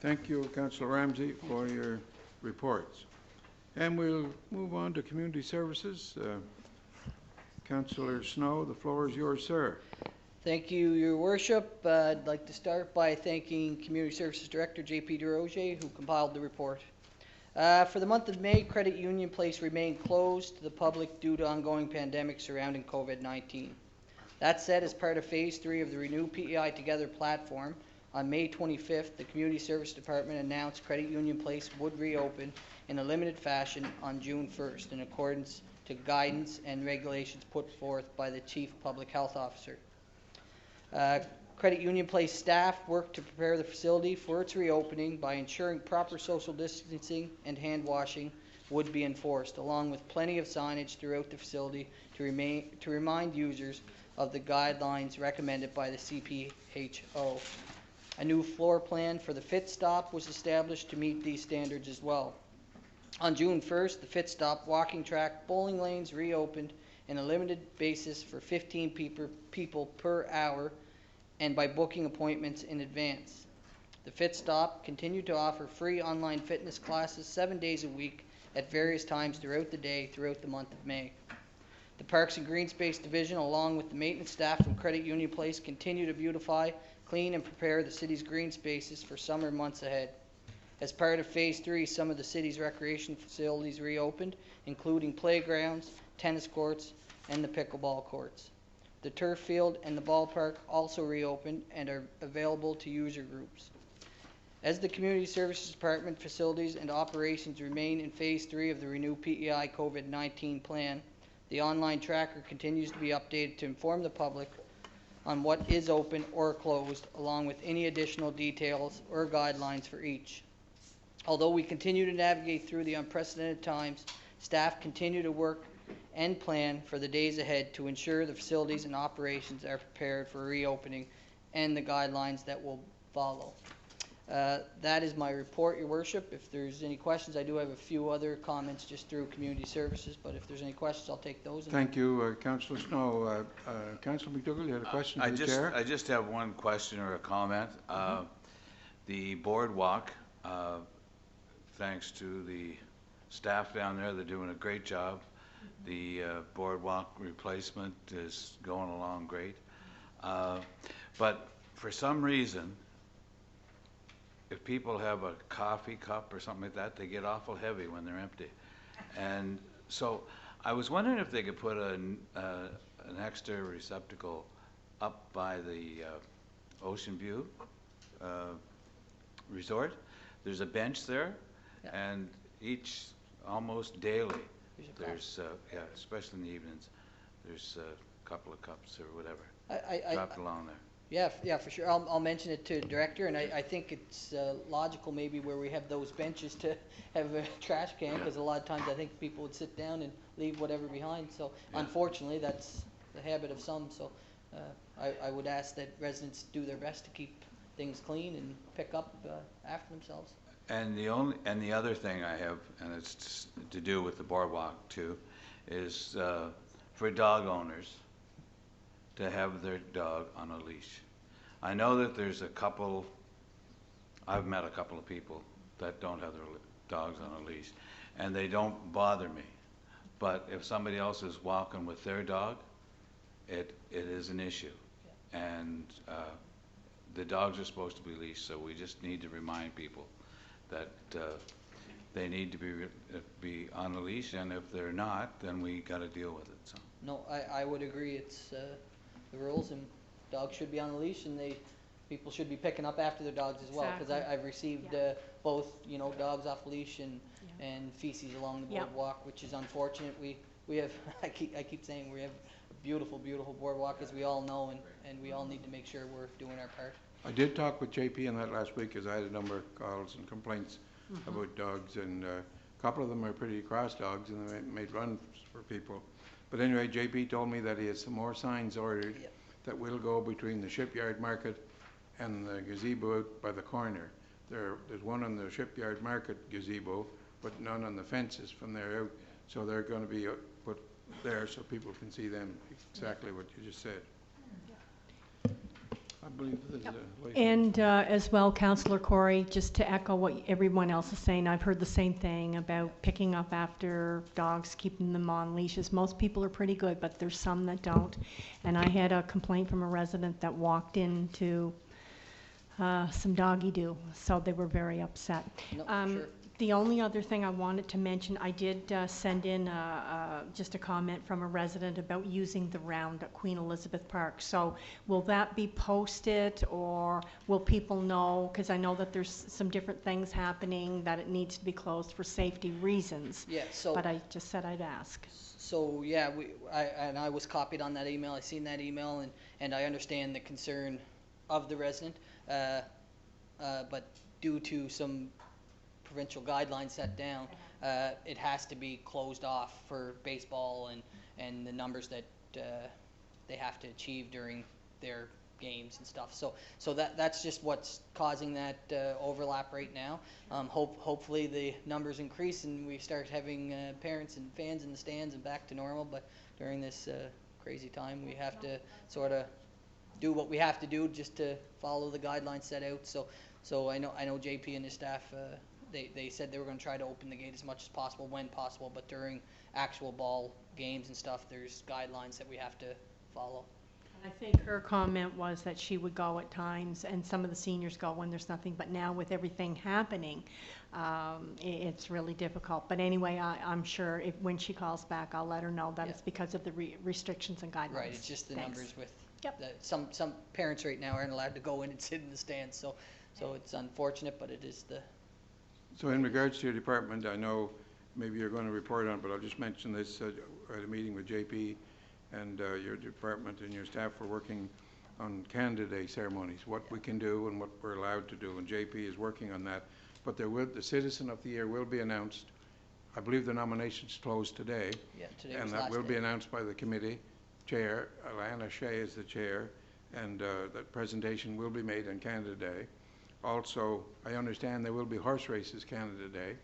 Thank you, Councillor Ramsey, for your reports. And we'll move on to community services. Councillor Snow, the floor is yours, sir. Thank you, Your Worship. I'd like to start by thanking Community Services Director J.P. DeRozier, who compiled the report. For the month of May, Credit Union Place remained closed to the public due to ongoing pandemic surrounding COVID-19. That said, as part of Phase 3 of the Renew PEI Together platform, on May 25th, the Community Service Department announced Credit Union Place would reopen in a limited fashion on June 1st in accordance to guidance and regulations put forth by the Chief Public Health Officer. Credit Union Place staff worked to prepare the facility for its reopening by ensuring proper social distancing and hand washing would be enforced, along with plenty of signage throughout the facility to remind users of the guidelines recommended by the CPHO. A new floor plan for the fit stop was established to meet these standards as well. On June 1st, the Fit Stop walking track bowling lanes reopened in a limited basis for 15 people per hour and by booking appointments in advance. The Fit Stop continued to offer free online fitness classes 7 days a week at various times throughout the day throughout the month of May. The Parks and Green Space Division, along with the maintenance staff from Credit Union Place, continue to beautify, clean, and prepare the city's green spaces for summer months ahead. As part of Phase 3, some of the city's recreation facilities reopened, including playgrounds, tennis courts, and the pickleball courts. The turf field and the ballpark also reopened and are available to user groups. As the Community Services Department facilities and operations remain in Phase 3 of the Renew PEI COVID-19 plan, the online tracker continues to be updated to inform the public on what is open or closed, along with any additional details or guidelines for each. Although we continue to navigate through the unprecedented times, staff continue to work and plan for the days ahead to ensure the facilities and operations are prepared for reopening and the guidelines that will follow. That is my report, Your Worship. If there's any questions, I do have a few other comments just through Community Services, but if there's any questions, I'll take those. Thank you, Councillor Snow. Councillor Mcdougal, you had a question to the chair? I just have one question or a comment. The boardwalk, thanks to the staff down there, they're doing a great job. The boardwalk replacement is going along great. But for some reason, if people have a coffee cup or something like that, they get awful heavy when they're empty. And so I was wondering if they could put an extra receptacle up by the Ocean View Resort. There's a bench there, and almost daily, there's, especially in the evenings, there's a couple of cups or whatever dropped along there. Yeah, for sure. I'll mention it to the director, and I think it's logical maybe where we have those benches to have a trash can, because a lot of times I think people would sit down and leave whatever behind. So unfortunately, that's the habit of some. So I would ask that residents do their best to keep things clean and pick up after themselves. And the other thing I have, and it's to do with the boardwalk too, is for dog owners to have their dog on a leash. I know that there's I've met a couple of people that don't have their dogs on a leash, and they don't bother me. But if somebody else is walking with their dog, it is an issue. And the dogs are supposed to be leashed, so we just need to remind people that they need to be on a leash, and if they're not, then we got to deal with it. So. No, I would agree. It's the rules, and dogs should be on a leash, and people should be picking up after their dogs as well. Because I've received both, dogs off leash and feces along the boardwalk, which is unfortunate. We have I keep saying we have a beautiful, beautiful boardwalk, as we all know, and we all need to make sure we're doing our part. I did talk with JP on that last week, as I had a number of calls and complaints about dogs, and a couple of them are pretty cross dogs, and they made runs for people. But anyway, JP told me that he has some more signs ordered that will go between the Shipyard Market and the gazebo out by the corner. There's one on the Shipyard Market gazebo, but none on the fences from there out. So they're going to be put there so people can see them, exactly what you just said. I believe there's a lady. And as well, Councillor Corey, just to echo what everyone else is saying, I've heard the same thing about picking up after dogs, keeping them on leashes. Most people are pretty good, but there's some that don't. And I had a complaint from a resident that walked into some doggy do, so they were very upset. No, sure. The only other thing I wanted to mention, I did send in just a comment from a resident about using the round at Queen Elizabeth Park. So will that be posted, or will people know? Because I know that there's some different things happening, that it needs to be closed for safety reasons. Yeah, so. But I just said I'd ask. So yeah, I was copied on that email. I seen that email, and I understand the concern of the resident, but due to some provincial guidelines set down, it has to be closed off for baseball and the numbers that they have to achieve during their games and stuff. So that's just what's causing that overlap right now. Hopefully the numbers increase and we start having parents and fans in the stands and back to normal. But during this crazy time, we have to sort of do what we have to do just to follow the guidelines set out. So I know JP and his staff, they said they were going to try to open the gate as much as possible when possible, but during actual ball games and stuff, there's guidelines that we have to follow. I think her comment was that she would go at times, and some of the seniors go when there's nothing, but now with everything happening, it's really difficult. But anyway, I'm sure when she calls back, I'll let her know that it's because of the restrictions and guidelines. Right, it's just the Thanks. numbers with some parents right now aren't allowed to go in and sit in the stands, so it's unfortunate, but it is the. So in regards to your department, I know maybe you're going to report on it, but I'll just mention this at a meeting with JP, and your department and your staff were working on Canada Day ceremonies, what we can do and what we're allowed to do, and JP is working on that. But the Citizen of the Year will be announced. I believe the nominations closed today. Yeah, today and was that last will day. be announced by the committee chair. Alana Shea is the chair, and that presentation will be made on Canada Day. Also, I understand there will be horse races Canada Day,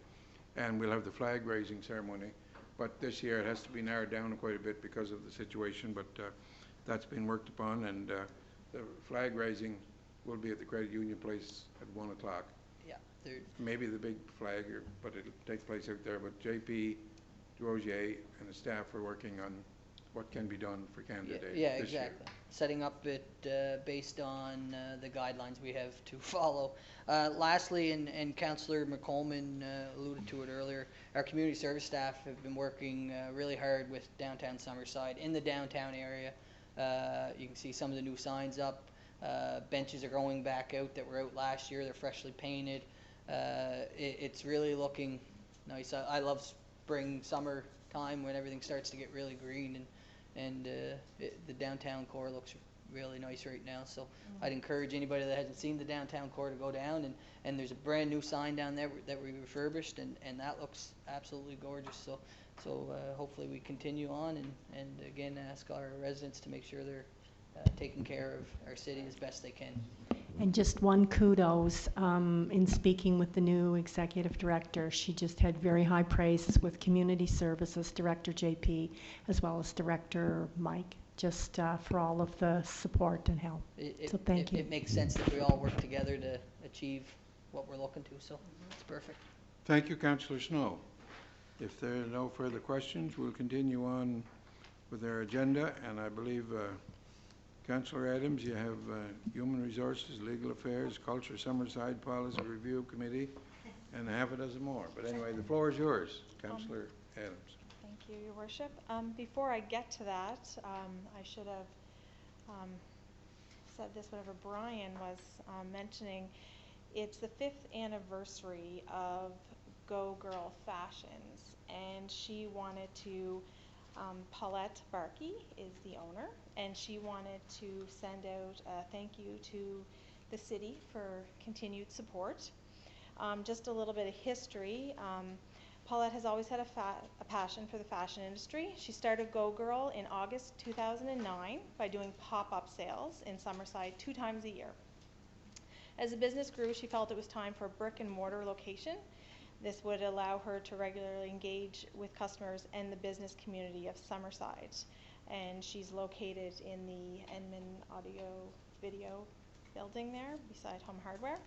and we'll have the flag raising ceremony. But this year it has to be narrowed down quite a bit because of the situation, but that's been worked upon, and the flag raising will be at the Credit Union Place at 1 o'clock. Yeah. Maybe the big flag, but it'll take place out there. But JP Drogier and the staff are working on what can be done for Canada Day Yeah, this year. exactly. Setting up it based on the guidelines we have to follow. Lastly, and Councillor McColman alluded to it earlier, our community service staff have been working really hard with downtown Summerside. In the downtown area, you can see some of the new signs up. Benches are going back out that were out last year. They're freshly painted. It's really looking nice. I love spring, summer time when everything starts to get really green, and the downtown core looks really nice right now. So I'd encourage anybody that hasn't seen the downtown core to go down, and there's a brand new sign down there that we refurbished, and that looks absolutely gorgeous. So hopefully we continue on, and again ask our residents to make sure they're taking care of our city as best they can. And just one kudos, in speaking with the new executive director, she just had very high praises with community services, Director JP, as well as Director Mike, just for all of the support and help. So thank you. It makes sense that we all work together to achieve what we're looking to, so it's perfect. Thank you, Councillor Snow. If there are no further questions, we'll continue on with our agenda, and I believe Councillor Adams, you have Human Resources, Legal Affairs, Culture, Summerside Policy Review Committee, and half a dozen more. But anyway, the floor is yours, Councillor Adams. Thank you, Your Worship. Before I get to that, I should have said this whenever Brian was mentioning. It's the 5th anniversary of Go Girl Fashions, and she wanted to Paulette Barkey is the owner, and she wanted to send out a thank you to the city for continued support. Just a little bit of history. Paulette has always had a passion for the fashion industry. She started Go Girl in August 2009 by doing pop-up sales in Summerside 2 times a year. As the business grew, she felt it was time for a brick and mortar location. This would allow her to regularly engage with customers and the business community of Summerside. And she's located in the Edmund Audio Video building there beside Home Hardware.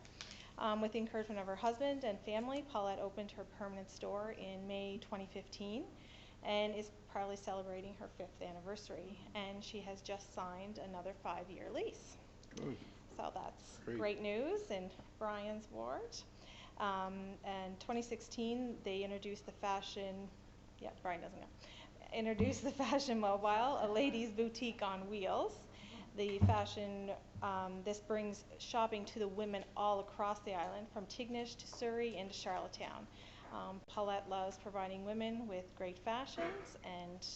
With the encouragement of her husband and family, Paulette opened her permanent store in May 2015 and is proudly celebrating her 5th anniversary. And she has just signed another 5-year lease. Good. So that's great news in Brian's ward. And 2016, they introduced the fashion, Brian doesn't know, introduced the Fashion Mobile, a ladies' boutique on wheels. The fashion, this brings shopping to the women all across the island, from Tignish to Surrey and to Charlottetown. Paulette loves providing women with great fashions, and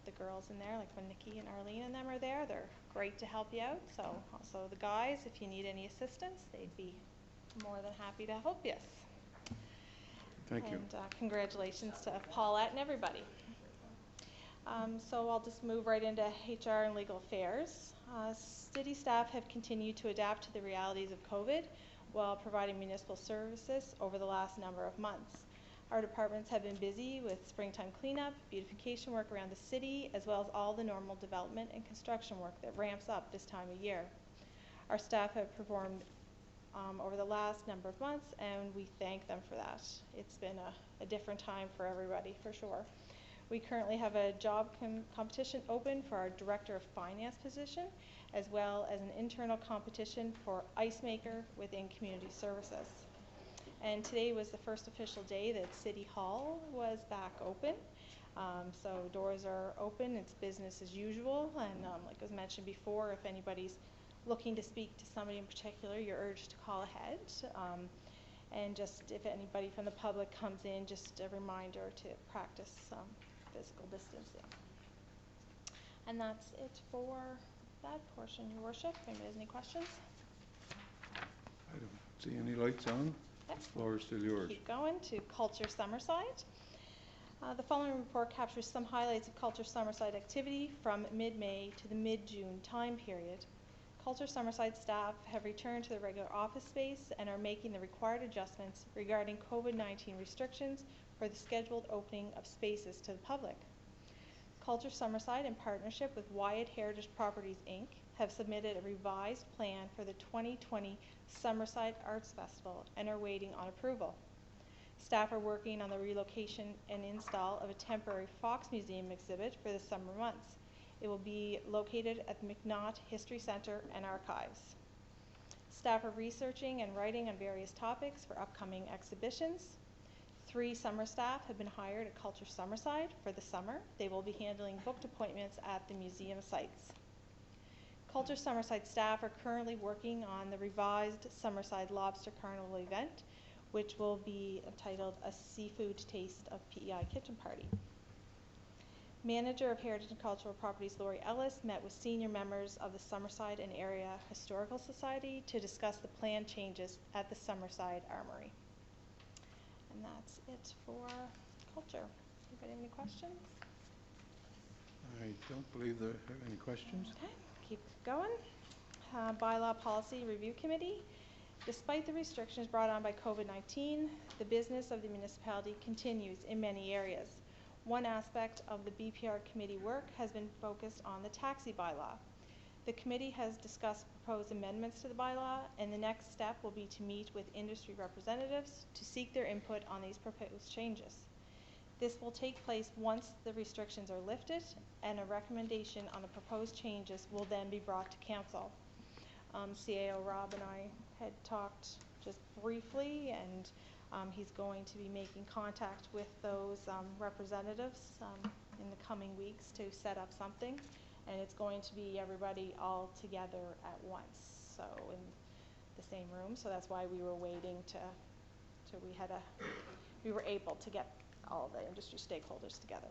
the girls in there, like when Nikki and Arlene and them are there, they're great to help you out. So also the guys, if you need any assistance, they'd be more than happy to help you. Thank you. And congratulations to Paulette and everybody. So I'll just move right into HR and legal affairs. City staff have continued to adapt to the realities of COVID while providing municipal services over the last number of months. Our departments have been busy with springtime cleanup, beautification work around the city, as well as all the normal development and construction work that ramps up this time of year. Our staff have performed over the last number of months, and we thank them for that. It's been a different time for everybody, for sure. We currently have a job competition open for our Director of Finance position, as well as an internal competition for ice maker within community services. And today was the first official day that City Hall was back open. So doors are open, it's business as usual, and like was mentioned before, if anybody's looking to speak to somebody in particular, you're urged to call ahead. And just if anybody from the public comes in, just a reminder to practice physical distancing. And that's it for that portion, Your Worship. If anybody has any questions? I don't see any lights on. Okay. The floor is still yours. Keep going to Culture Summerside. The following report captures some highlights of Culture Summerside activity from mid-May to the mid-June time period. Culture Summerside staff have returned to the regular office space and are making the required adjustments regarding COVID-19 restrictions for the scheduled opening of spaces to the public. Culture Summerside, in partnership with Wyatt Heritage Properties, Inc., have submitted a revised plan for the 2020 Summerside Arts Festival and are waiting on approval. Staff are working on the relocation and install of a temporary Fox Museum exhibit for the summer months. It will be located at the McNaught History Center and Archives. Staff are researching and writing on various topics for upcoming exhibitions. 3 summer staff have been hired at Culture Summerside for the summer. They will be handling booked appointments at the museum sites. Culture Summerside staff are currently working on the revised Summerside Lobster Carnival event, which will be entitled A Seafood Taste of PEI Kitchen Party. Manager of Heritage and Cultural Properties, Lori Ellis, met with senior members of the Summerside and Area Historical Society to discuss the planned changes at the Summerside Armory. And that's it for culture. Anybody have any questions? I don't believe there have any questions. Okay, keep going. Bylaw Policy Review Committee. Despite the restrictions brought on by COVID-19, the business of the municipality continues in many areas. One aspect of the BPR committee work has been focused on the taxi bylaw. The committee has discussed proposed amendments to the bylaw, and the next step will be to meet with industry representatives to seek their input on these proposed changes. This will take place once the restrictions are lifted, and a recommendation on the proposed changes will then be brought to council. CAO Rob and I had talked just briefly, and he's going to be making contact with those representatives in the coming weeks to set up something, and it's going to be everybody all together at once, so in the same room. So that's why we were waiting we were able to get all the industry stakeholders together.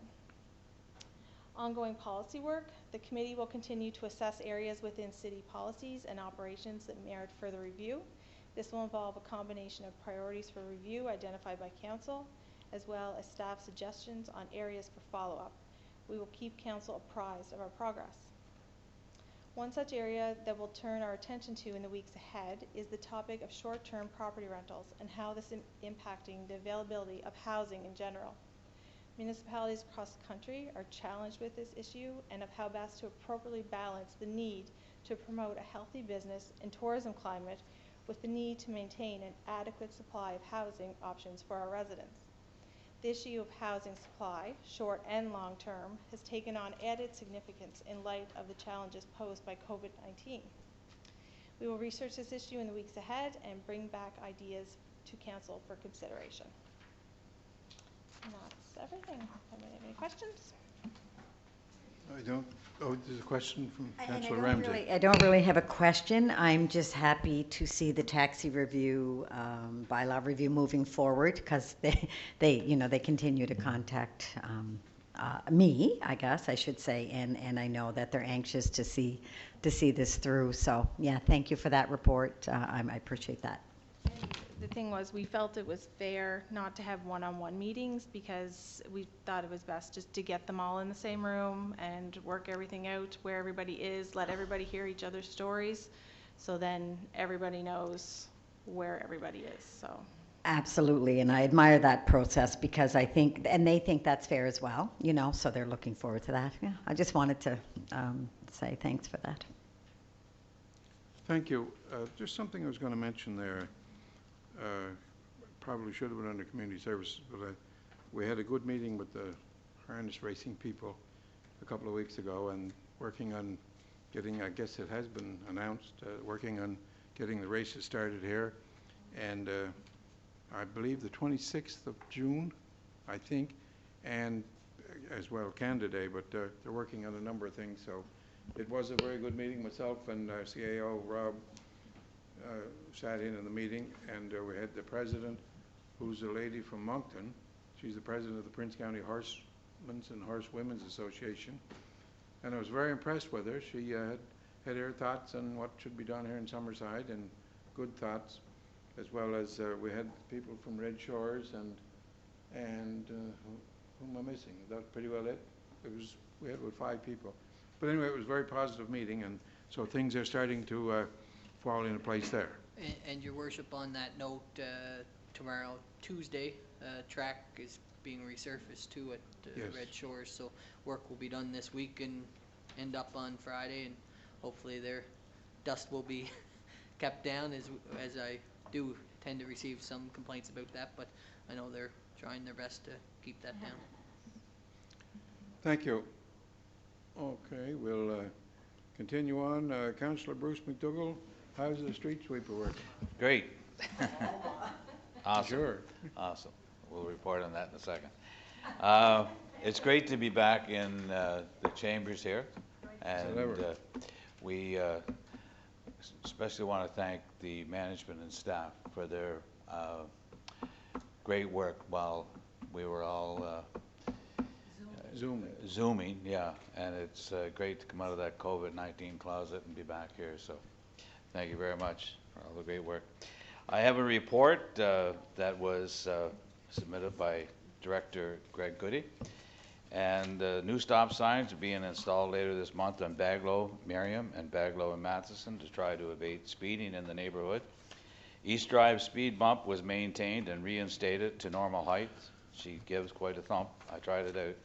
Ongoing policy work. The committee will continue to assess areas within city policies and operations that merit further review. This will involve a combination of priorities for review identified by council, as well as staff suggestions on areas for follow-up. We will keep council apprised of our progress. One such area that we'll turn our attention to in the weeks ahead is the topic of short-term property rentals and how this is impacting the availability of housing in general. Municipalities across the country are challenged with this issue and of how best to appropriately balance the need to promote a healthy business and tourism climate with the need to maintain an adequate supply of housing options for our residents. The issue of housing supply, short and long term, has taken on added significance in light of the challenges posed by COVID-19. We will research this issue in the weeks ahead and bring back ideas to council for consideration. And that's everything. Anybody have any questions? I don't. Oh, there's a question from Councillor Ramsey. I don't really have a question. I'm just happy to see the taxi review, bylaw review moving forward, because they continue to contact me, I guess I should say, and I know that they're anxious to see this through. So yeah, thank you for that report. I appreciate that. the thing was, we felt it was fair not to have one-on-one meetings because we thought it was best just to get them all in the same room and work everything out where everybody is, let everybody hear each other's stories, so then everybody knows where everybody is, so. Absolutely, and I admire that process because I think, and they think that's fair as well, you know, so they're looking forward to that. Yeah, I just wanted to say thanks for that. Thank you. Just something I was going to mention there. Probably should have been under community services, but we had a good meeting with the harness racing people a couple of weeks ago, and working on getting, I guess it has been announced, working on getting the races started here, and I believe the 26th of June, I think, and as well Canada Day, but they're working on a number of things. So it was a very good meeting. Myself and our CAO, Rob, sat in on the meeting, and we had the president, who's a lady from Moncton. She's the president of the Prince County Horsemen's and Horsewomen's Association, and I was very impressed with her. She had her thoughts on what should be done here in Summerside, and good thoughts, as well as we had people from Red Shores and who am I missing? That's pretty well it. We had about 5 people. But anyway, it was a very positive meeting, and so things are starting to fall into place there. And Your Worship, on that note, tomorrow, Tuesday, track is being resurfaced too at Yes. Red Shores, so work will be done this week and end up on Friday, and hopefully their dust will be kept down, as I do tend to receive some complaints about that, but I know they're trying their best to keep that down. Thank you. Okay, we'll continue on. Councillor Bruce Mcdougal, how's the street sweeper working? Great. Awesome. Sure. Awesome. We'll report on that in a second. It's great to be back in the chambers here, and we especially want to thank the management and staff for their great work while we were all Zooming, yeah, and it's great to come out of that COVID-19 closet and be back here, so thank you very much for all the great work. I have a report that was submitted by Director Greg Goody, and new stop signs are being installed later this month on Baglow, Merriam, and Baglow and Matheson to try to abate speeding in the neighborhood. East Drive speed bump was maintained and reinstated to normal height. She gives quite a thump. I tried it out.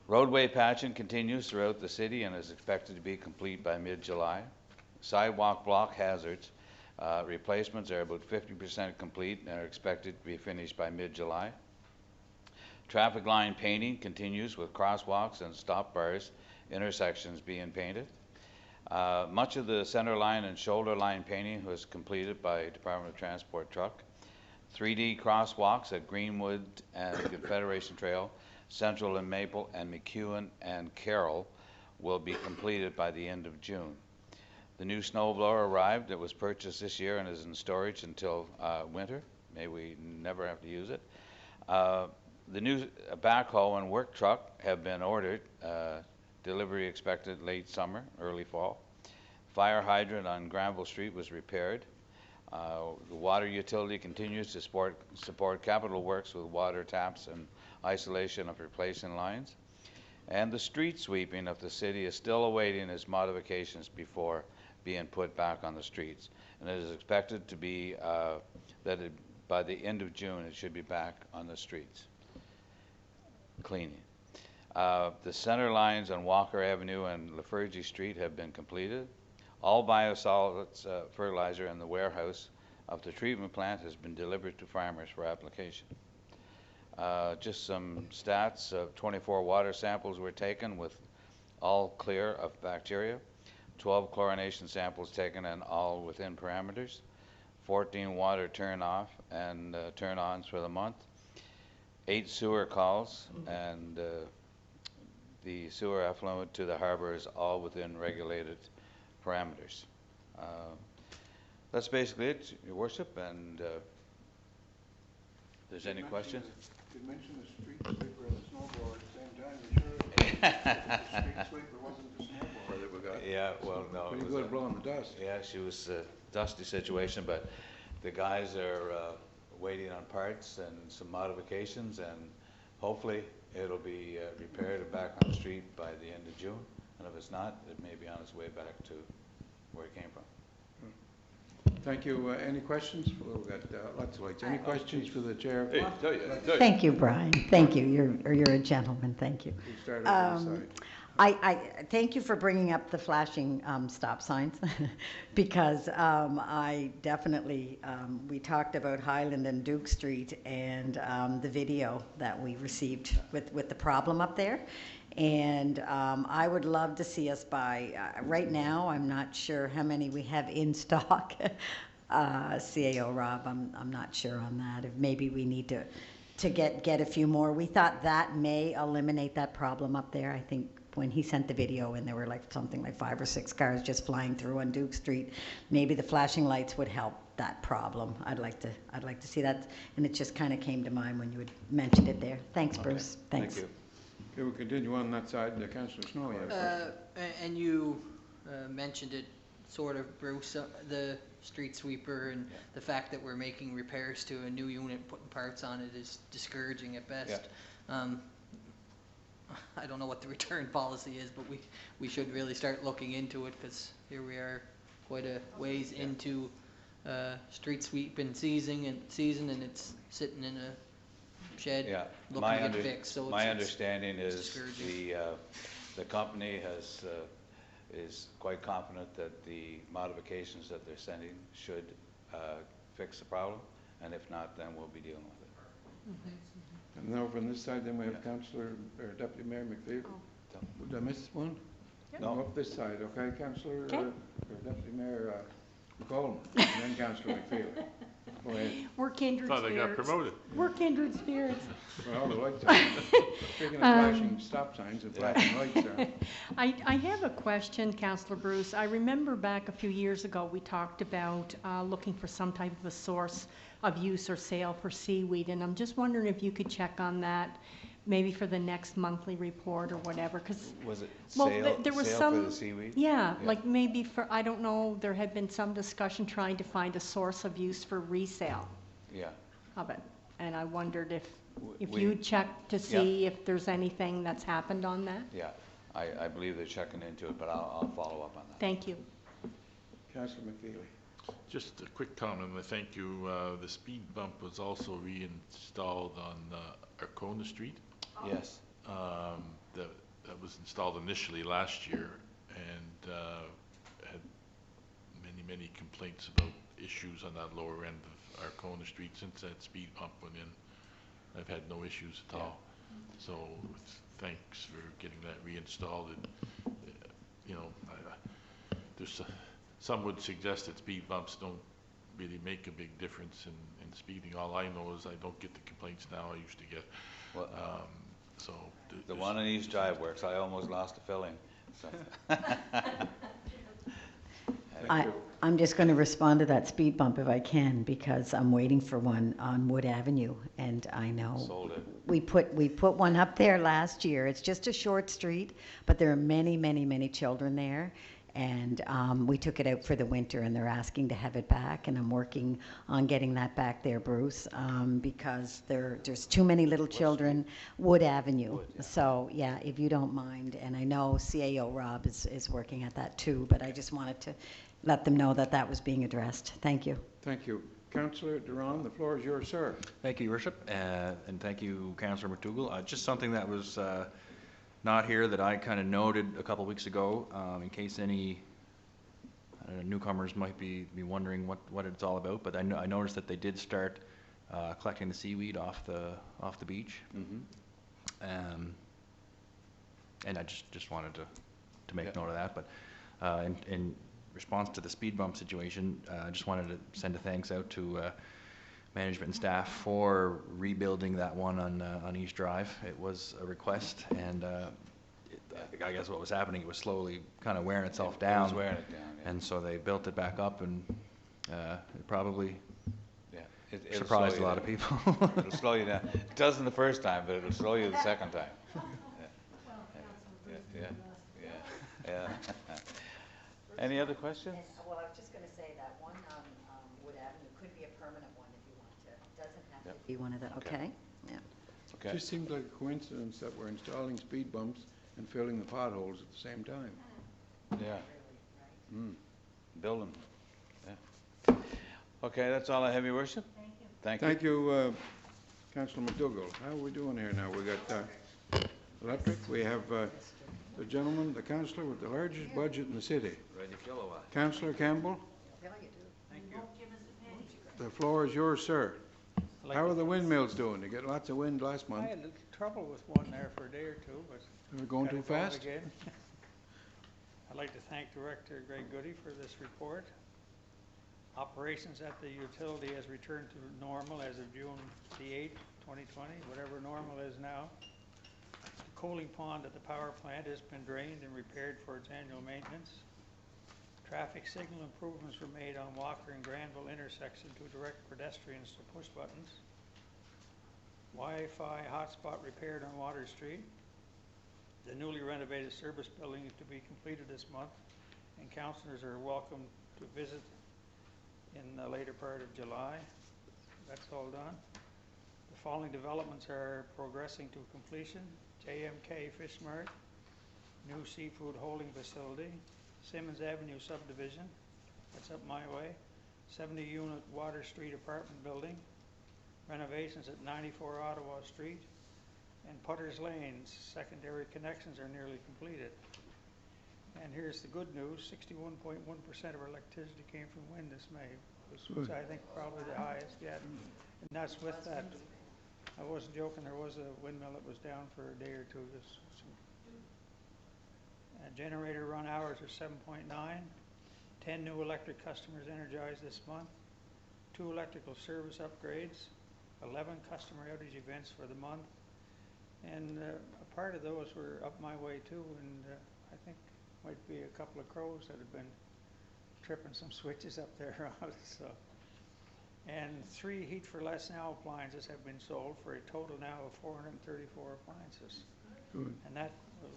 Roadway patching continues throughout the city and is expected to be complete by mid-July. Sidewalk block hazards replacements are about 50% complete and are expected to be finished by mid-July. Traffic line painting continues with crosswalks and stop bars intersections being painted. Much of the center line and shoulder line painting was completed by Department of Transport truck. 3D crosswalks at Greenwood and Confederation Trail, Central and Maple, and McEwen and Carroll will be completed by the end of June. The new snowblower arrived. It was purchased this year and is in storage until winter. May we never have to use it. The new backhoe and work truck have been ordered. Delivery expected late summer, early fall. Fire hydrant on Granville Street was repaired. The water utility continues to support capital works with water taps and isolation of replacing lines. And the street sweeping of the city is still awaiting its modifications before being put back on the streets. And it is expected to be by the end of June it should be back on the streets. Cleaning. The center lines on Walker Avenue and Lafergie Street have been completed. All biosolids fertilizer in the warehouse of the treatment plant has been delivered to farmers for application. Just some stats. 24 water samples were taken with all clear of bacteria. 12 chlorination samples taken and all within parameters. 14 water turn-off and turn-ons for the month. 8 sewer calls, and the sewer effluent to the harbor is all within regulated parameters. That's basically it, Your Worship, and if there's any questions? You mentioned the street sweeper and the snowblower at the same time. You sure the street sweeper wasn't the snowblower that we got? Yeah, well, no. Pretty good blowing the dust. Yeah, she was a dusty situation, but the guys are waiting on parts and some modifications, and hopefully it'll be repaired and back on the street by the end of June. And if it's not, it may be on its way back to where it came from. Thank you. Any questions? We've got lots of lights. Any questions for the chair? Hey, tell you. Thank you, Brian. Thank you. You're a gentleman. Thank you. We start on this side. I thank you for bringing up the flashing stop signs because I definitely, we talked about Highland and Duke Street and the video that we received with the problem up there. And I would love to see us buy, right now, I'm not sure how many we have in stock. CAO Rob, I'm not sure on that. If maybe we need to get a few more. We thought that may eliminate that problem up there. I think when he sent the video and there were like something like 5 or 6 cars just flying through on Duke Street, maybe the flashing lights would help that problem. I'd like to see that, and it just kind of came to mind when you had mentioned it there. Thanks, Okay. Bruce. Thanks. Thank you. Okay, we'll continue on that side. Councillor Snow, you have a question. And you mentioned it sort of, Bruce, the street sweeper and the fact that we're making repairs to a new unit, putting parts on it is discouraging at best. I don't know what the return policy is, but we should really start looking into it, because here we are quite a ways into street sweeping season, and it's sitting in a shed looking to get fixed. So my understanding is discouraging. the company is quite confident that the modifications that they're sending should fix the problem, and if not, then we'll be dealing with it. And then over on this side, then we have Councillor or Deputy Mayor McPhail. Did I miss one? No. Up this side, okay, Councillor or Deputy Mayor Coleman, and then Councillor McPhail. Go ahead. We're kindred Thought I got spirits. promoted. We're kindred spirits. Well, the lights are, speaking of flashing stop signs and flashing lights there. I have a question, Councillor Bruce. I remember back a few years ago, we talked about looking for some type of a source of use or sale for seaweed, and I'm just wondering if you could check on that, maybe for the next monthly report or whatever, because Was it well, sale, there was sale some, for the seaweed? yeah, like maybe for, I don't know, there had been some discussion trying to find a source of use for resale Yeah. of it, and I wondered if We- you checked to see if there's anything that's happened on that. Yeah, I believe they're checking into it, but I'll follow up on that. Thank you. Councillor McPhail. Just a quick comment, and thank you. The speed bump was also reinstalled on Arcona Street. Yes. That was installed initially last year, and had many complaints about issues on that lower end of Arcona Street since that speed bump went in. I've had no issues at all. So thanks for getting that reinstalled. And, you know, there's some would suggest that speed bumps don't really make a big difference in speeding. All I know is I don't get the complaints now I used to get. Well, so the one on East Drive works. I almost lost a filling. So. I'm just going to respond to that speed bump if I can, because I'm waiting for one on Wood Avenue, and I know Sold it. we put one up there last year. It's just a short street, but there are many children there, and we took it out for the winter, and they're asking to have it back, and I'm working on getting that back there, Bruce, because there's too many little children. Wood Avenue. Wood, yeah. So yeah, if you don't mind, and I know CAO Rob is working at that too, but I just wanted to let them know that that was being addressed. Thank you. Thank you. Councillor Duran, the floor is yours, sir. Thank you, Your Worship, and thank you, Councillor Mcdougal. Just something that was not here that I kind of noted a couple weeks ago, in case any newcomers might be wondering what it's all about. But I noticed that they did start collecting the seaweed off the beach, and I just wanted to make note of that. But in response to the speed bump situation, I just wanted to send a thanks out to management and staff for rebuilding that one on East Drive. It was a request, and I guess what was happening, it was slowly kind of wearing itself down. It was wearing it down, yeah. And so they built it back up, and it probably It'll surprised slow a you lot of down. people. It'll slow you down. It doesn't the first time, but it'll slow you the second time. Yeah. Any other questions? Well, I was just going to say that one on Wood Avenue could be a Be one of the, okay, yeah. Okay. Just seems like a coincidence that we're installing speed bumps and filling the potholes at the same time. Yeah. Building, yeah. Okay, that's all I have, your worship. Thank you. Thank you, Councillor Mcdougal. How are we doing here now? We got electric. We have the gentleman, the councillor with the largest budget in the city. Ready to kill a while. Councillor Campbell. Thank you. The floor is yours, sir. How are the windmills doing? You get lots of wind last I month. had a little trouble with one there for a day or two, but We're going got too it going fast? again. I'd like to thank Director Greg Goody for this report. Operations at the utility has returned to normal as of June the 8th, 2020, whatever normal is now. The cooling pond at the power plant has been drained and repaired for its annual maintenance. Traffic signal improvements were made on Walker and Granville intersection to direct pedestrians to push buttons. Wi-Fi hotspot repaired on Water Street. The newly renovated service building is to be completed this month, and councillors are welcome to visit in the later part of July. That's all done. The following developments are progressing to completion: JMK Fish Mart, new seafood holding facility, Simmons Avenue subdivision, that's up my way, 70-unit Water Street apartment building, renovations at 94 Ottawa Street, and Putter's Lane's secondary connections are nearly completed. And here's the good news: 61.1% of our electricity came from wind this May, which I think probably the highest yet. And that's with that. I wasn't joking. There was a windmill that was down for a day or two. Generator run hours are 7.9. 10 new electric customers energized this month. 2 electrical service upgrades. 11 customer outage events for the month. And a part of those were up my way too, and I think might be a couple of crows that have been tripping some switches up there on it. So. And 3 Heat for Less Now appliances have been sold for a total now of 434 appliances. Good. And that,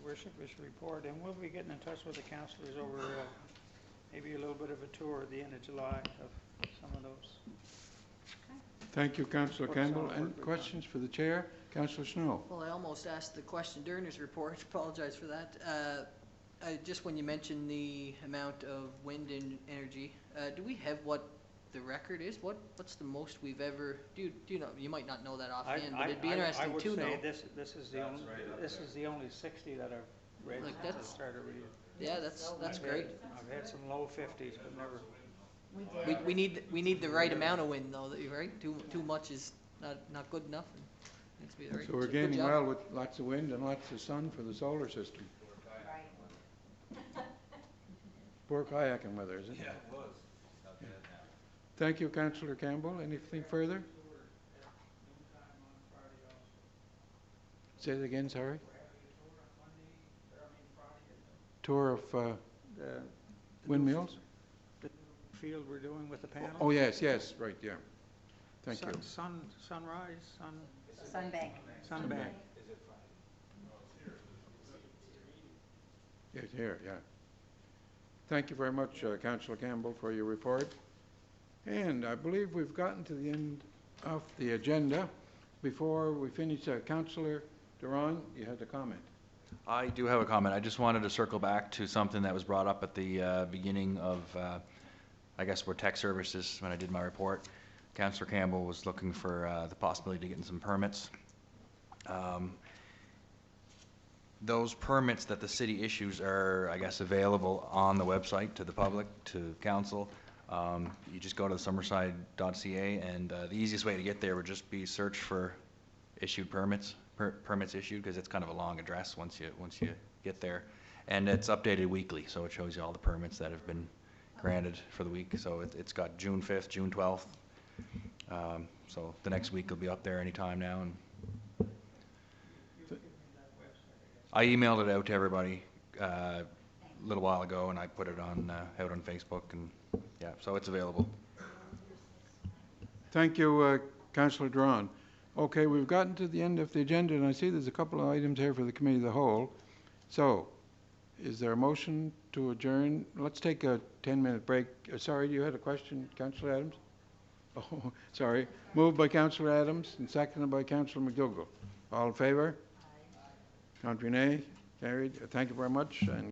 worship, is your report. And we'll be getting in touch with the councillors over maybe a little bit of a tour at the end of July of some of those. Thank you, Councillor Works Campbell. on And work we've questions for the chair? Councillor Snow. Well, I almost asked the question during his report. Apologize for that. Just when you mentioned the amount of wind and energy, do we have what the record is? What's the most we've ever? Do you know? You might not know that offhand, but it'd be interesting to know. I would say this is the only this is the only 60 that I've read Like since I that's- started reading. Yeah, that's great. I've had some low 50s, but never. We need the right amount of wind though. Right? Too much is not good enough. It needs to be the right. So we're good gaining job. well with lots of wind and lots of sun for the solar system. Poor kayaking weather, isn't it? Yeah, it was. Thank you, Councillor Campbell. Anything further? Say it again, sorry. Tour of The windmills? The field we're doing with the panel. Oh, yes, right, yeah. Thank you. Sunrise, Sunbank. Sunbank. Yes, here, yeah. Thank you very much, Councillor Campbell, for your report. And I believe we've gotten to the end of the agenda. Before we finish, Councillor Duran, you had a comment. I do have a comment. I just wanted to circle back to something that was brought up at the beginning of, I guess, where tech services, when I did my report. Councillor Campbell was looking for the possibility of getting some permits. Those permits that the city issues are, I guess, available on the website to the public, to council. You just go to summerside.ca, and the easiest way to get there would just be search for issued permits, permits issued, because it's kind of a long address once you get there. And it's updated weekly, so it shows you all the permits that have been granted for the week. So it's got June 5th, June 12th. So the next week will be up there anytime now. And I emailed it out to everybody a little while ago, and I put it on out on Facebook, and yeah, so it's available. Thank you, Councillor Duran. Okay, we've gotten to the end of the agenda, and I see there's a couple of items here for the Committee of the Whole. So, is there a motion to adjourn? Let's take a 10-minute break. Sorry, you had a question, Councillor Adams? Oh, sorry. Moved by Councillor Adams and seconded by Councillor Mcdougal. All in favour? Contrary nay? Carried. Thank you very much. And